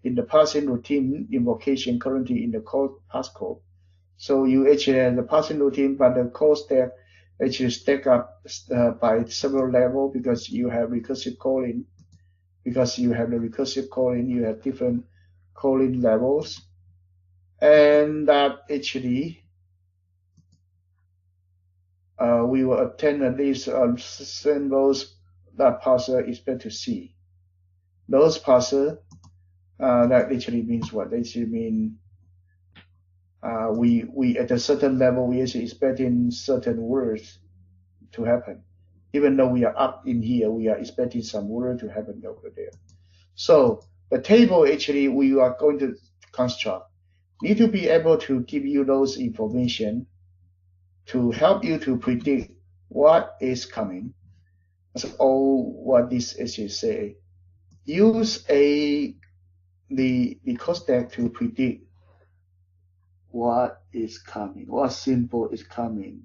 Speaker 1: in the parsing routine invocation currently in the code passcode. So you actually have the parsing routine, but the code stack actually stack up by several levels because you have recursive calling. Because you have the recursive calling, you have different calling levels. And that actually we will obtain at least symbols that parser expect to see. Those parser, that literally means what? They actually mean we at a certain level, we actually expecting certain words to happen. Even though we are up in here, we are expecting some word to happen over there. So the table actually we are going to construct need to be able to give you those information to help you to predict what is coming. That's all what this actually say. Use the code stack to predict what is coming, what symbol is coming.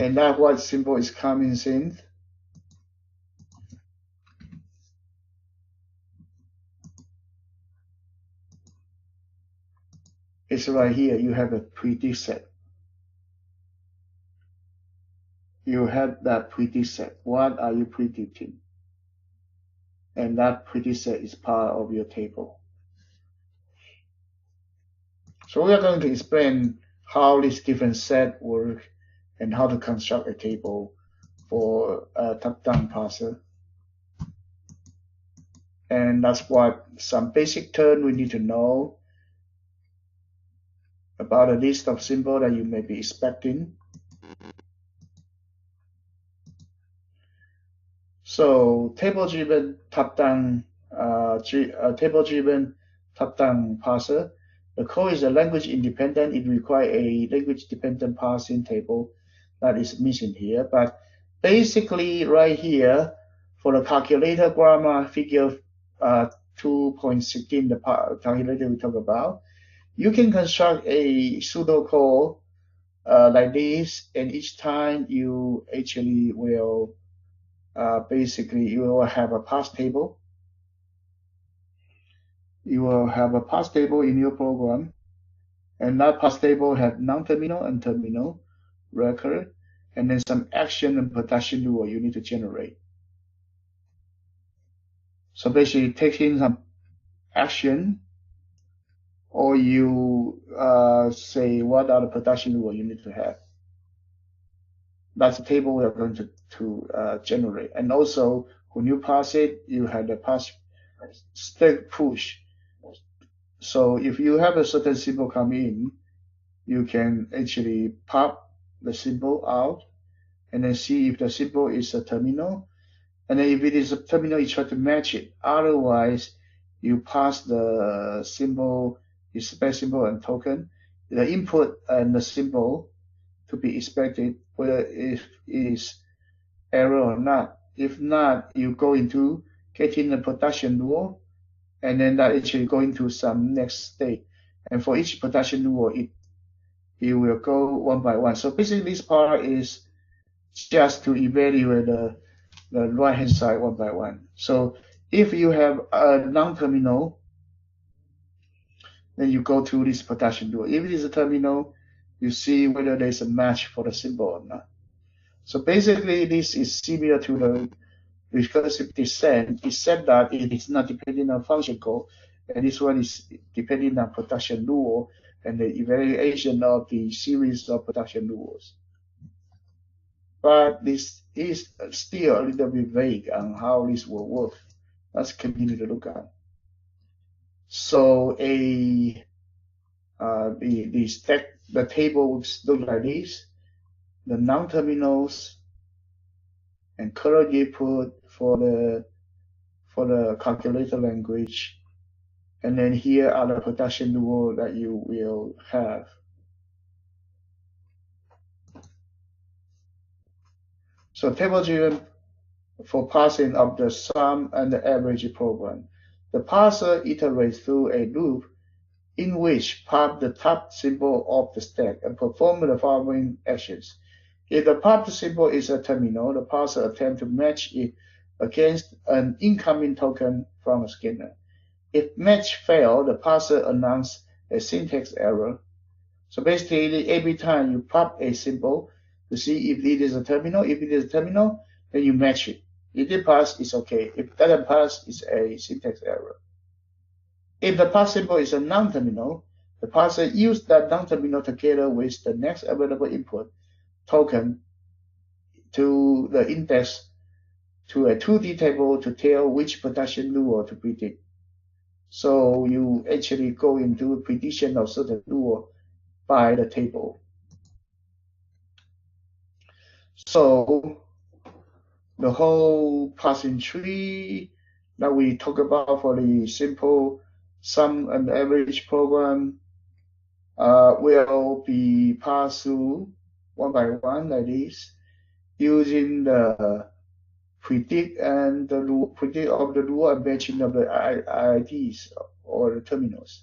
Speaker 1: And that what symbol is coming since it's right here. You have a predict set. You have that predict set. What are you predicting? And that predict set is part of your table. So we are going to explain how this different set work and how to construct a table for a top-down parser. And that's what some basic term we need to know about a list of symbols that you may be expecting. So table-driven top-down parser. The code is a language independent. It requires a language dependent parsing table that is missing here. But basically, right here for the calculator grammar figure 2.16, the calculator we talk about, you can construct a pseudocode like this, and each time you actually will basically you will have a parse table. You will have a parse table in your program, and that parse table have non-terminal and terminal record, and then some action and production rule you need to generate. So basically, taking some action, or you say what are the production rule you need to have. That's the table we are going to generate. And also, when you parse it, you have the parse stack push. So if you have a certain symbol come in, you can actually pop the symbol out and then see if the symbol is a terminal. And then if it is a terminal, you try to match it. Otherwise, you pass the symbol, the spec symbol and token, the input and the symbol to be expected, whether if it is error or not. If not, you go into getting the production rule, and then that actually go into some next state. And for each production rule, it will go one by one. So basically, this part is just to evaluate the right-hand side one by one. So if you have a non-terminal, then you go to this production rule. If it is a terminal, you see whether there's a match for the symbol or not. So basically, this is similar to the recursive descent, except that it is not depending on function code, and this one is depending on production rule and the evaluation of the series of production rules. But this is still a little bit vague on how this will work. Let's continue to look at. So the table will look like this. The non-terminals and color input for the calculator language, and then here are the production rule that you will have. So table-driven for parsing of the sum and the average program. The parser iterates through a loop in which pop the top symbol of the stack and perform the following actions. If the popped symbol is a terminal, the parser attempts to match it against an incoming token from a scanner. If match fails, the parser announces a syntax error. So basically, every time you pop a symbol to see if it is a terminal, if it is a terminal, then you match it. If it passes, it's okay. If it doesn't pass, it's a syntax error. If the pass symbol is a non-terminal, the parser uses that non-terminal together with the next available input token to the index to a 2D table to tell which production rule to predict. So you actually go into prediction of certain rule by the table. So the whole parsing tree that we talk about for the simple sum and average program will be passed through one by one like this, using the predict and the rule, predict of the rule and matching of the IIDs or the terminals.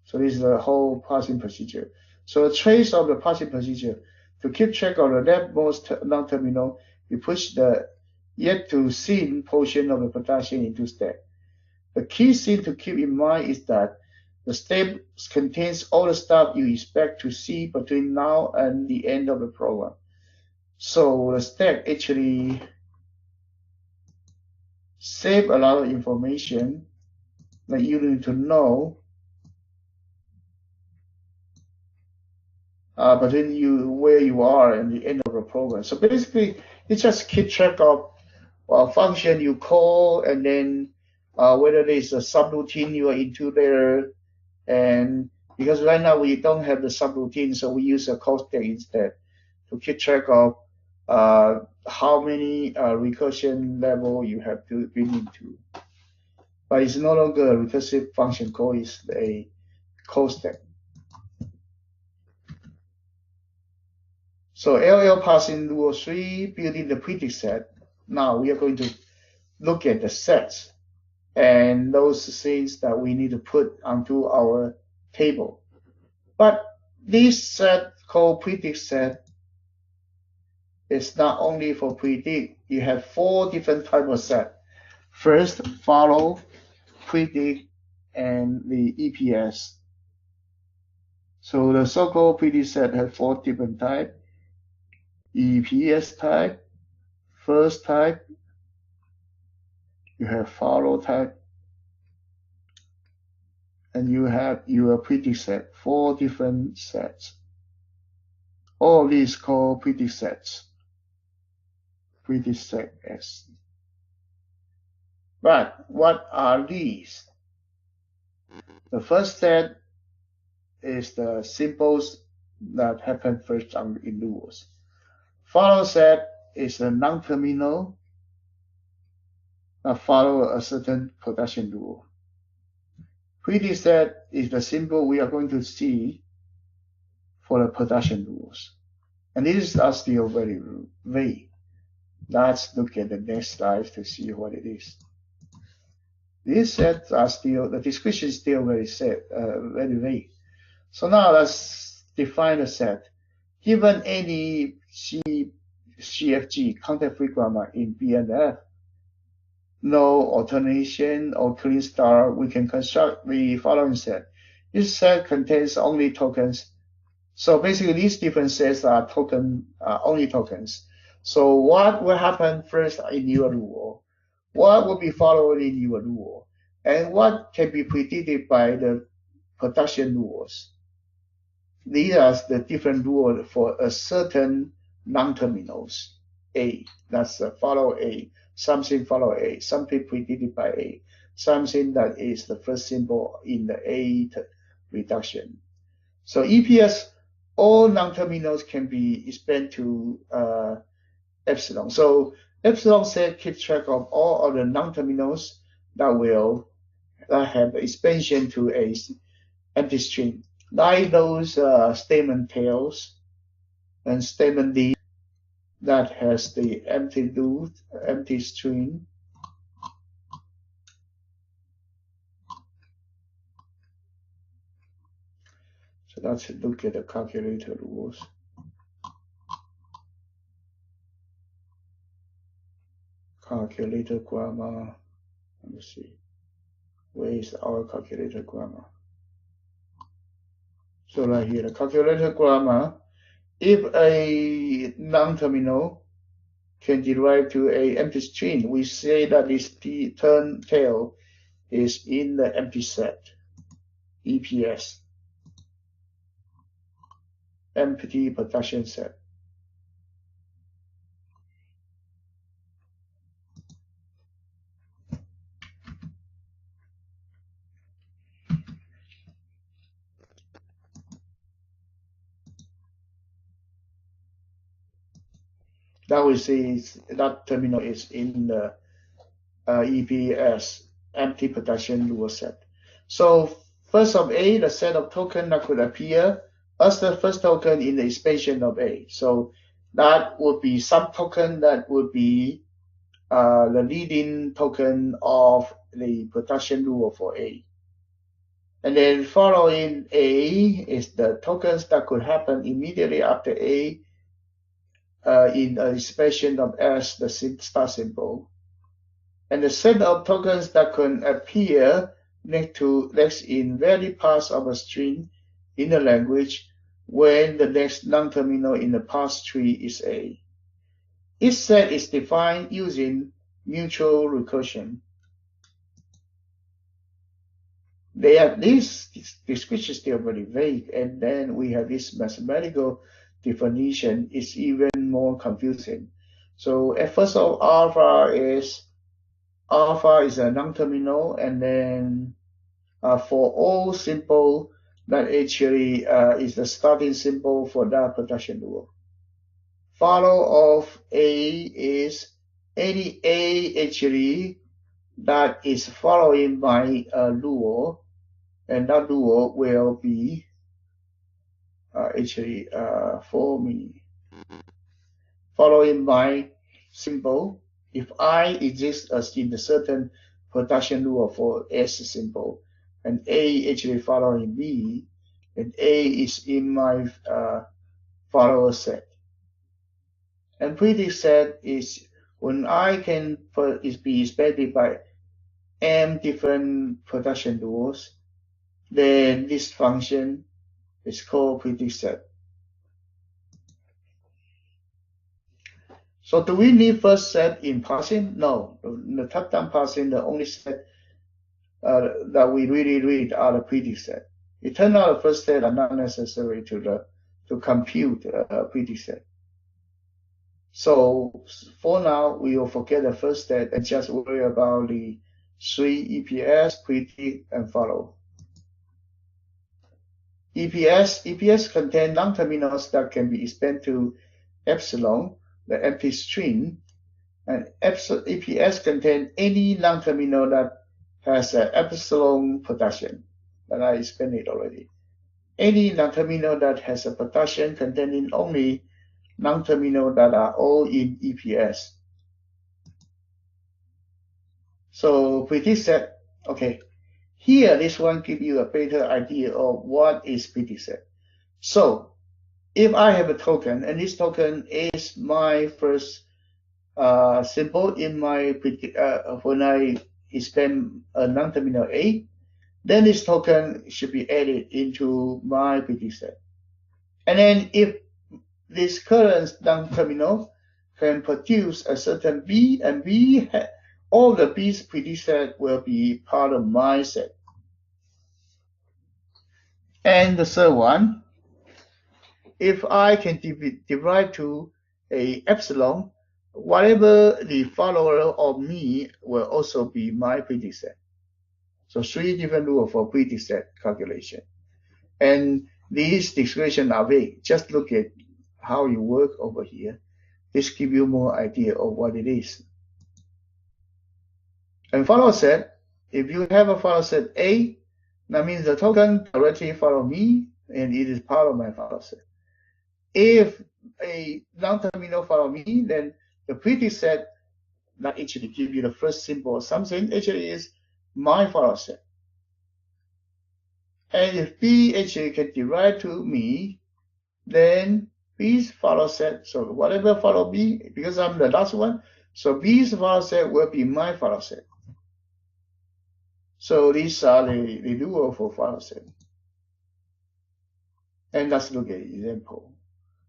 Speaker 1: So this is the whole parsing procedure. So the trace of the parsing procedure, to keep track of the leftmost non-terminal, we push the yet to seen portion of the production into stack. The key thing to keep in mind is that the stack contains all the stuff you expect to see between now and the end of the program. So the stack actually save a lot of information that you need to know between you where you are and the end of the program. So basically, you just keep track of function you call, and then whether there's a subroutine you are into there, and because right now we don't have the subroutine, so we use a call stack instead to keep track of how many recursion level you have to be into. But it's no longer a recursive function call, it's a call stack. So LL parsing rule 3, building the predict set. Now we are going to look at the sets and those things that we need to put onto our table. But this set called predict set is not only for predict. You have 4 different types of set. First, follow, predict, and the EPS. So the so-called predict set has 4 different types. EPS type, first type, you have follow type, and you have your predict set, 4 different sets. All of these called predict sets, predict set S. But what are these? The first set is the symbols that happen first in rules. Follow set is a non-terminal that follow a certain production rule. Predict set is the symbol we are going to see for the production rules. And these are still very vague. Let's look at the next slide to see what it is. These sets are still, the description is still very vague. So now let's define a set. Given any CFG, content-free grammar in BNF, no alternation or clean star, we can construct the following set. This set contains only tokens. So basically, these different sets are only tokens. So what will happen first in your rule? What will be followed in your rule? And what can be predicted by the production rules? These are the different rules for a certain non-terminals. A, that's follow A. Something follow A. Something predicted by A. Something that is the first symbol in the A reduction. So EPS, all non-terminals can be expanded to epsilon. So epsilon set keeps track of all of the non-terminals that have expansion to a empty string, like those statement tails and statement D that has the empty loop, empty string. So let's look at the calculator rules. Calculator grammar. Let me see. Where is our calculator grammar? So right here, the calculator grammar. If a non-terminal can derive to an empty string, we say that this turn tail is in the empty set, EPS, empty production set. That we say that terminal is in the EPS, empty production rule set. So first of A, the set of tokens that could appear as the first token in the expansion of A. So that would be some token that would be the leading token of the production rule for A. And then following A is the tokens that could happen immediately after A in an expression of S, the star symbol. And the set of tokens that can appear next in very parts of a string in the language when the next non-terminal in the parse tree is A. Each set is defined using mutual recursion. This description is still very vague, and then we have this mathematical definition is even more confusing. So at first of alpha is a non-terminal, and then for all symbol that actually is the starting symbol for that production rule. Follow of A is any A actually that is following by a rule, and that rule will be actually for me following by symbol. If I exists as in the certain production rule for S symbol, and A actually following B, and A is in my follower set. And predict set is when I can be expanded by M different production rules, then this function is called predict set. So do we need first set in parsing? No. In the top-down parsing, the only set that we really read are the predict set. It turns out the first set are not necessary to compute predict set. So for now, we will forget the first set and just worry about the 3 EPS, predict, and follow. EPS contain non-terminals that can be expanded to epsilon, the empty string, and EPS contain any non-terminal that has an epsilon production that I expanded already. Any non-terminal that has a production containing only non-terminal that are all in EPS. So predict set, okay. Here, this one gives you a better idea of what is predict set. So if I have a token, and this token is my first symbol in my when I expand a non-terminal A, then this token should be added into my predict set. And then if this current non-terminal can produce a certain B, and B, all the B's predict set will be part of my set. And the third one, if I can derive to a epsilon, whatever the follower of me will also be my predict set. So 3 different rules for predict set calculation. And these descriptions are vague. Just look at how you work over here. This gives you more idea of what it is. And follow set, if you have a follow set A, that means the token directly follow me, and it is part of my follow set. If a non-terminal follow me, then the predict set that actually give you the first symbol or something actually is my follow set. And if B actually can derive to me, then B's follow set, so whatever follow B, because I'm the last one, so B's follow set will be my follow set. So these are the rule for follow set. And let's look at an example.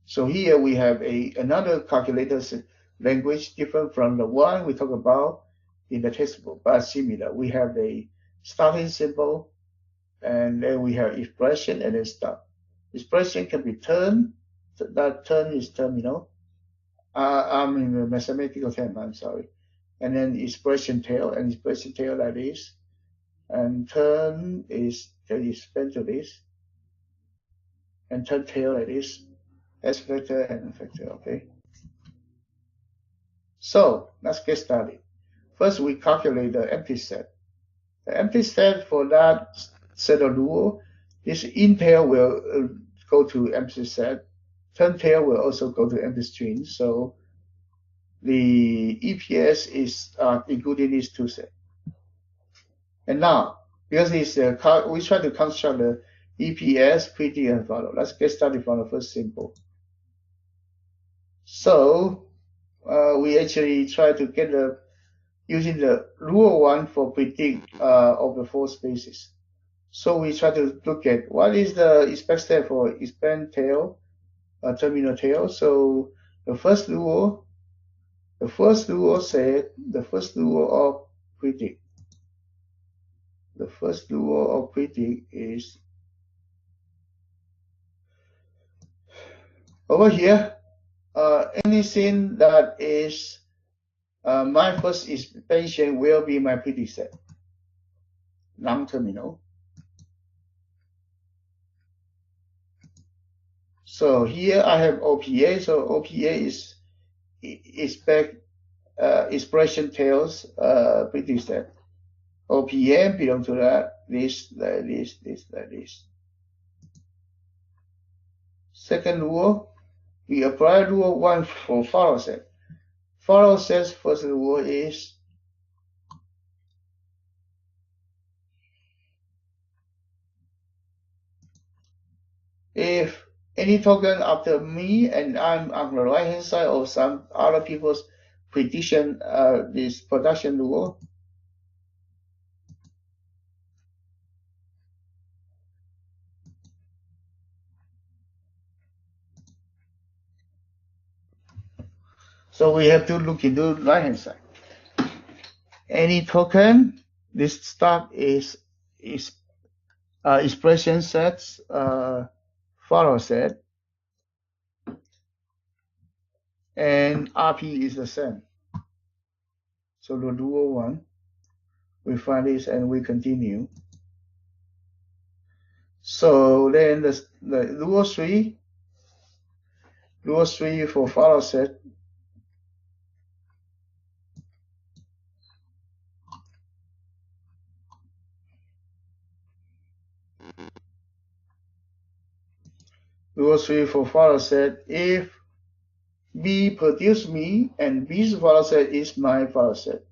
Speaker 1: So here we have another calculator language different from the one we talked about in the textbook, but similar. We have a starting symbol, and then we have expression and then stop. Expression can be term. That term is terminal. I'm in the mathematical term, I'm sorry. And then expression tail, and expression tail like this. And turn is spent to this. And turn tail like this. S vector and vector, okay? So let's get started. First, we calculate the empty set. The empty set for that set of rule, this in tail will go to empty set. Turn tail will also go to empty string. So the EPS is including these two sets. And now, because we try to construct the EPS, pretty, and follow. Let's get started from the first symbol. So we actually try to get using the rule 1 for predict of the 4 spaces. So we try to look at what is the expect step for expand tail, terminal tail. So the first rule of predict. The first rule of predict is over here. Anything that is my first expansion will be my predict set, non-terminal. So here I have OPA. So OPA is expect expression tails predict set. OPM belong to that, this, like this. Second rule, we apply rule 1 for follow set. Follow set's first rule is if any token after me and I'm on the right hand side of some other people's prediction, this production rule, so we have to look into the right hand side. Any token, this stuff is expression sets, follow set, and RP is the same. So the rule 1, we find this and we continue. So then the rule 3 for follow set. Rule 3 for follow set, if B produce me and B's follow set is my follow set.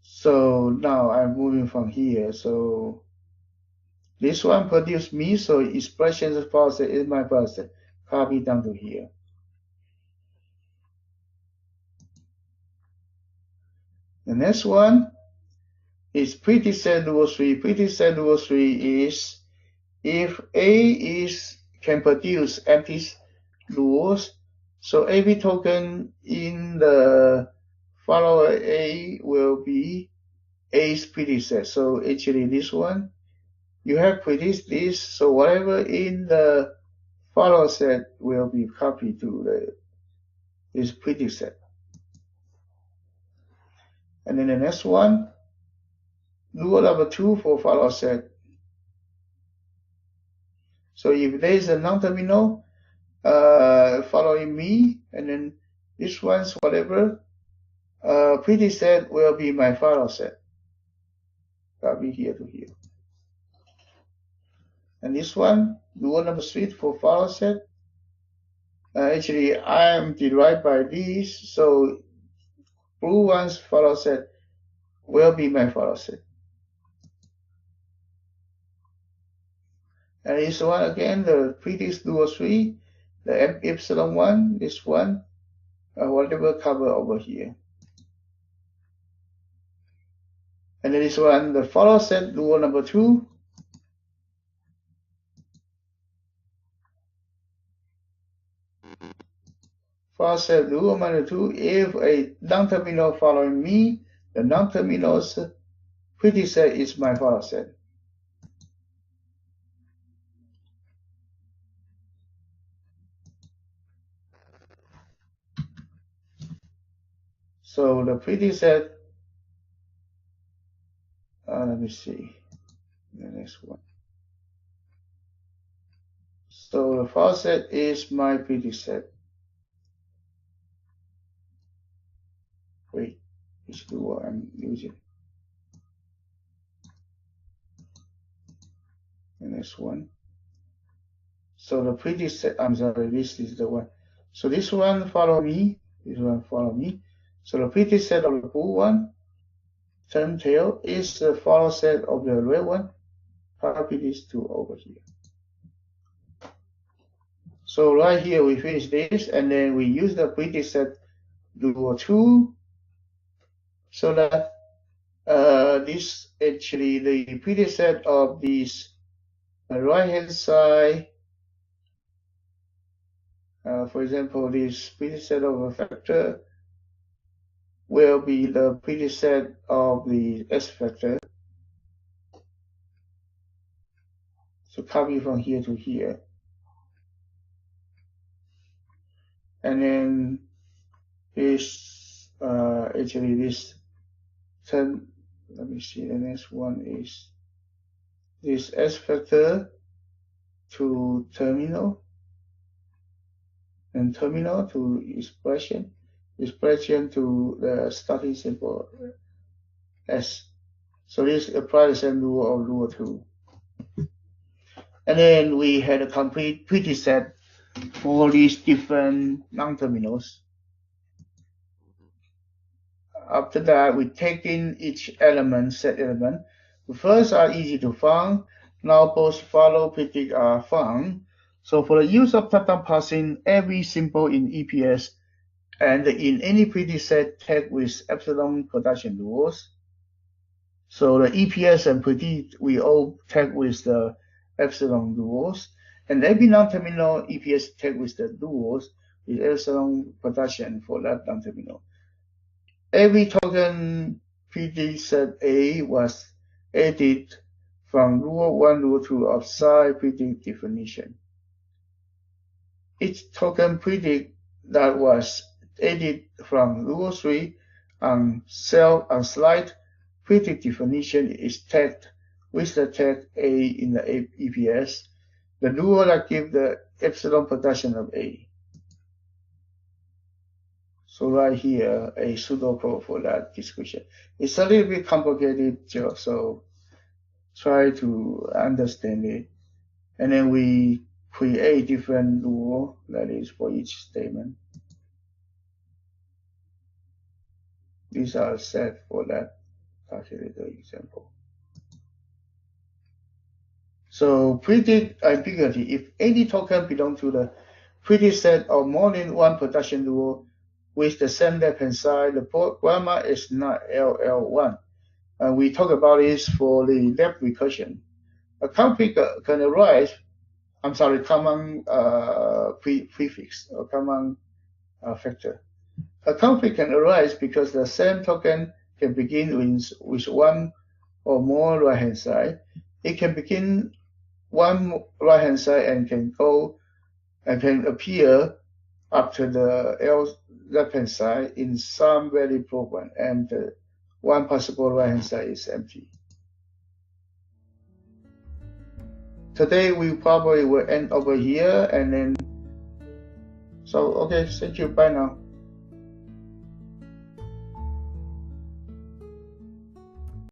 Speaker 1: So now I'm moving from here. So this one produced me, so expression follow set is my follow set. Copy down to here. The next one is pretty set rule 3. Pretty set rule 3 is if A can produce empty rules, so every token in the follower A will be A's pretty set. So actually this one, you have predict this, so whatever in the follow set will be copied to this predict set. And then the next one, rule number 2 for follow set. So if there is a non-terminal following me, and then this one's whatever, predict set will be my follow set. Copy here to here. And this one, rule number 3 for follow set. Actually, I am derived by these, so blue one's follow set will be my follow set. And this one again, the predict rule 3, the epsilon 1, this one, whatever cover over here. And then this one, the follow set rule number 2. Follow set rule number 2, if a non-terminal following me, the non-terminal's predict set is my follow set. So the predict set, let me see the next one. So the file set is my pretty set. Wait, this is what I'm using. The next one. So the pretty set, I'm sorry, this is the one. So this one follow me, this one follow me. So the pretty set of the blue one, turn tail, is the follow set of the red one. Copy these two over here. So right here we finish this, and then we use the pretty set dual 2 so that this actually the pretty set of these right hand side, for example, this pretty set of a factor will be the pretty set of the S factor. So copy from here to here. And then this, actually this turn, let me see, the next one is this S factor to terminal, and terminal to expression to the starting symbol S. So this apply the same rule of rule 2. And then we had a complete pretty set for these different non-terminals. After that, we take in each element, set element. The first are easy to find. Now both follow predict are found. So for the use of top-down parsing, every symbol in EPS and in any pretty set tag with epsilon production rules. So the EPS and predict, we all tag with the epsilon rules. And every non-terminal EPS tag with the rules with epsilon production for that non-terminal. Every token predict set A was added from rule 1, rule 2 of psi predict definition. Each token predict that was added from rule 3 on slide predict definition is tagged with the tag A in the EPS, the rule that gives the epsilon production of A. So right here, a pseudocode for that description. It's a little bit complicated, so try to understand it. And then we create different rule, that is for each statement. These are set for that calculator example. So predict ambiguity. If any token belongs to the predict set of more than one production rule with the same left-hand side, the grammar is not LL1. And we talk about this for the left recursion. A conflict can arise, common prefix or common factor. A conflict can arise because the same token can begin with one or more right-hand side. It can begin one right-hand side and can go and can appear after the left-hand side in some valid program, and one possible right-hand side is empty. Today we probably will end over here, and then, so okay, thank you, bye now.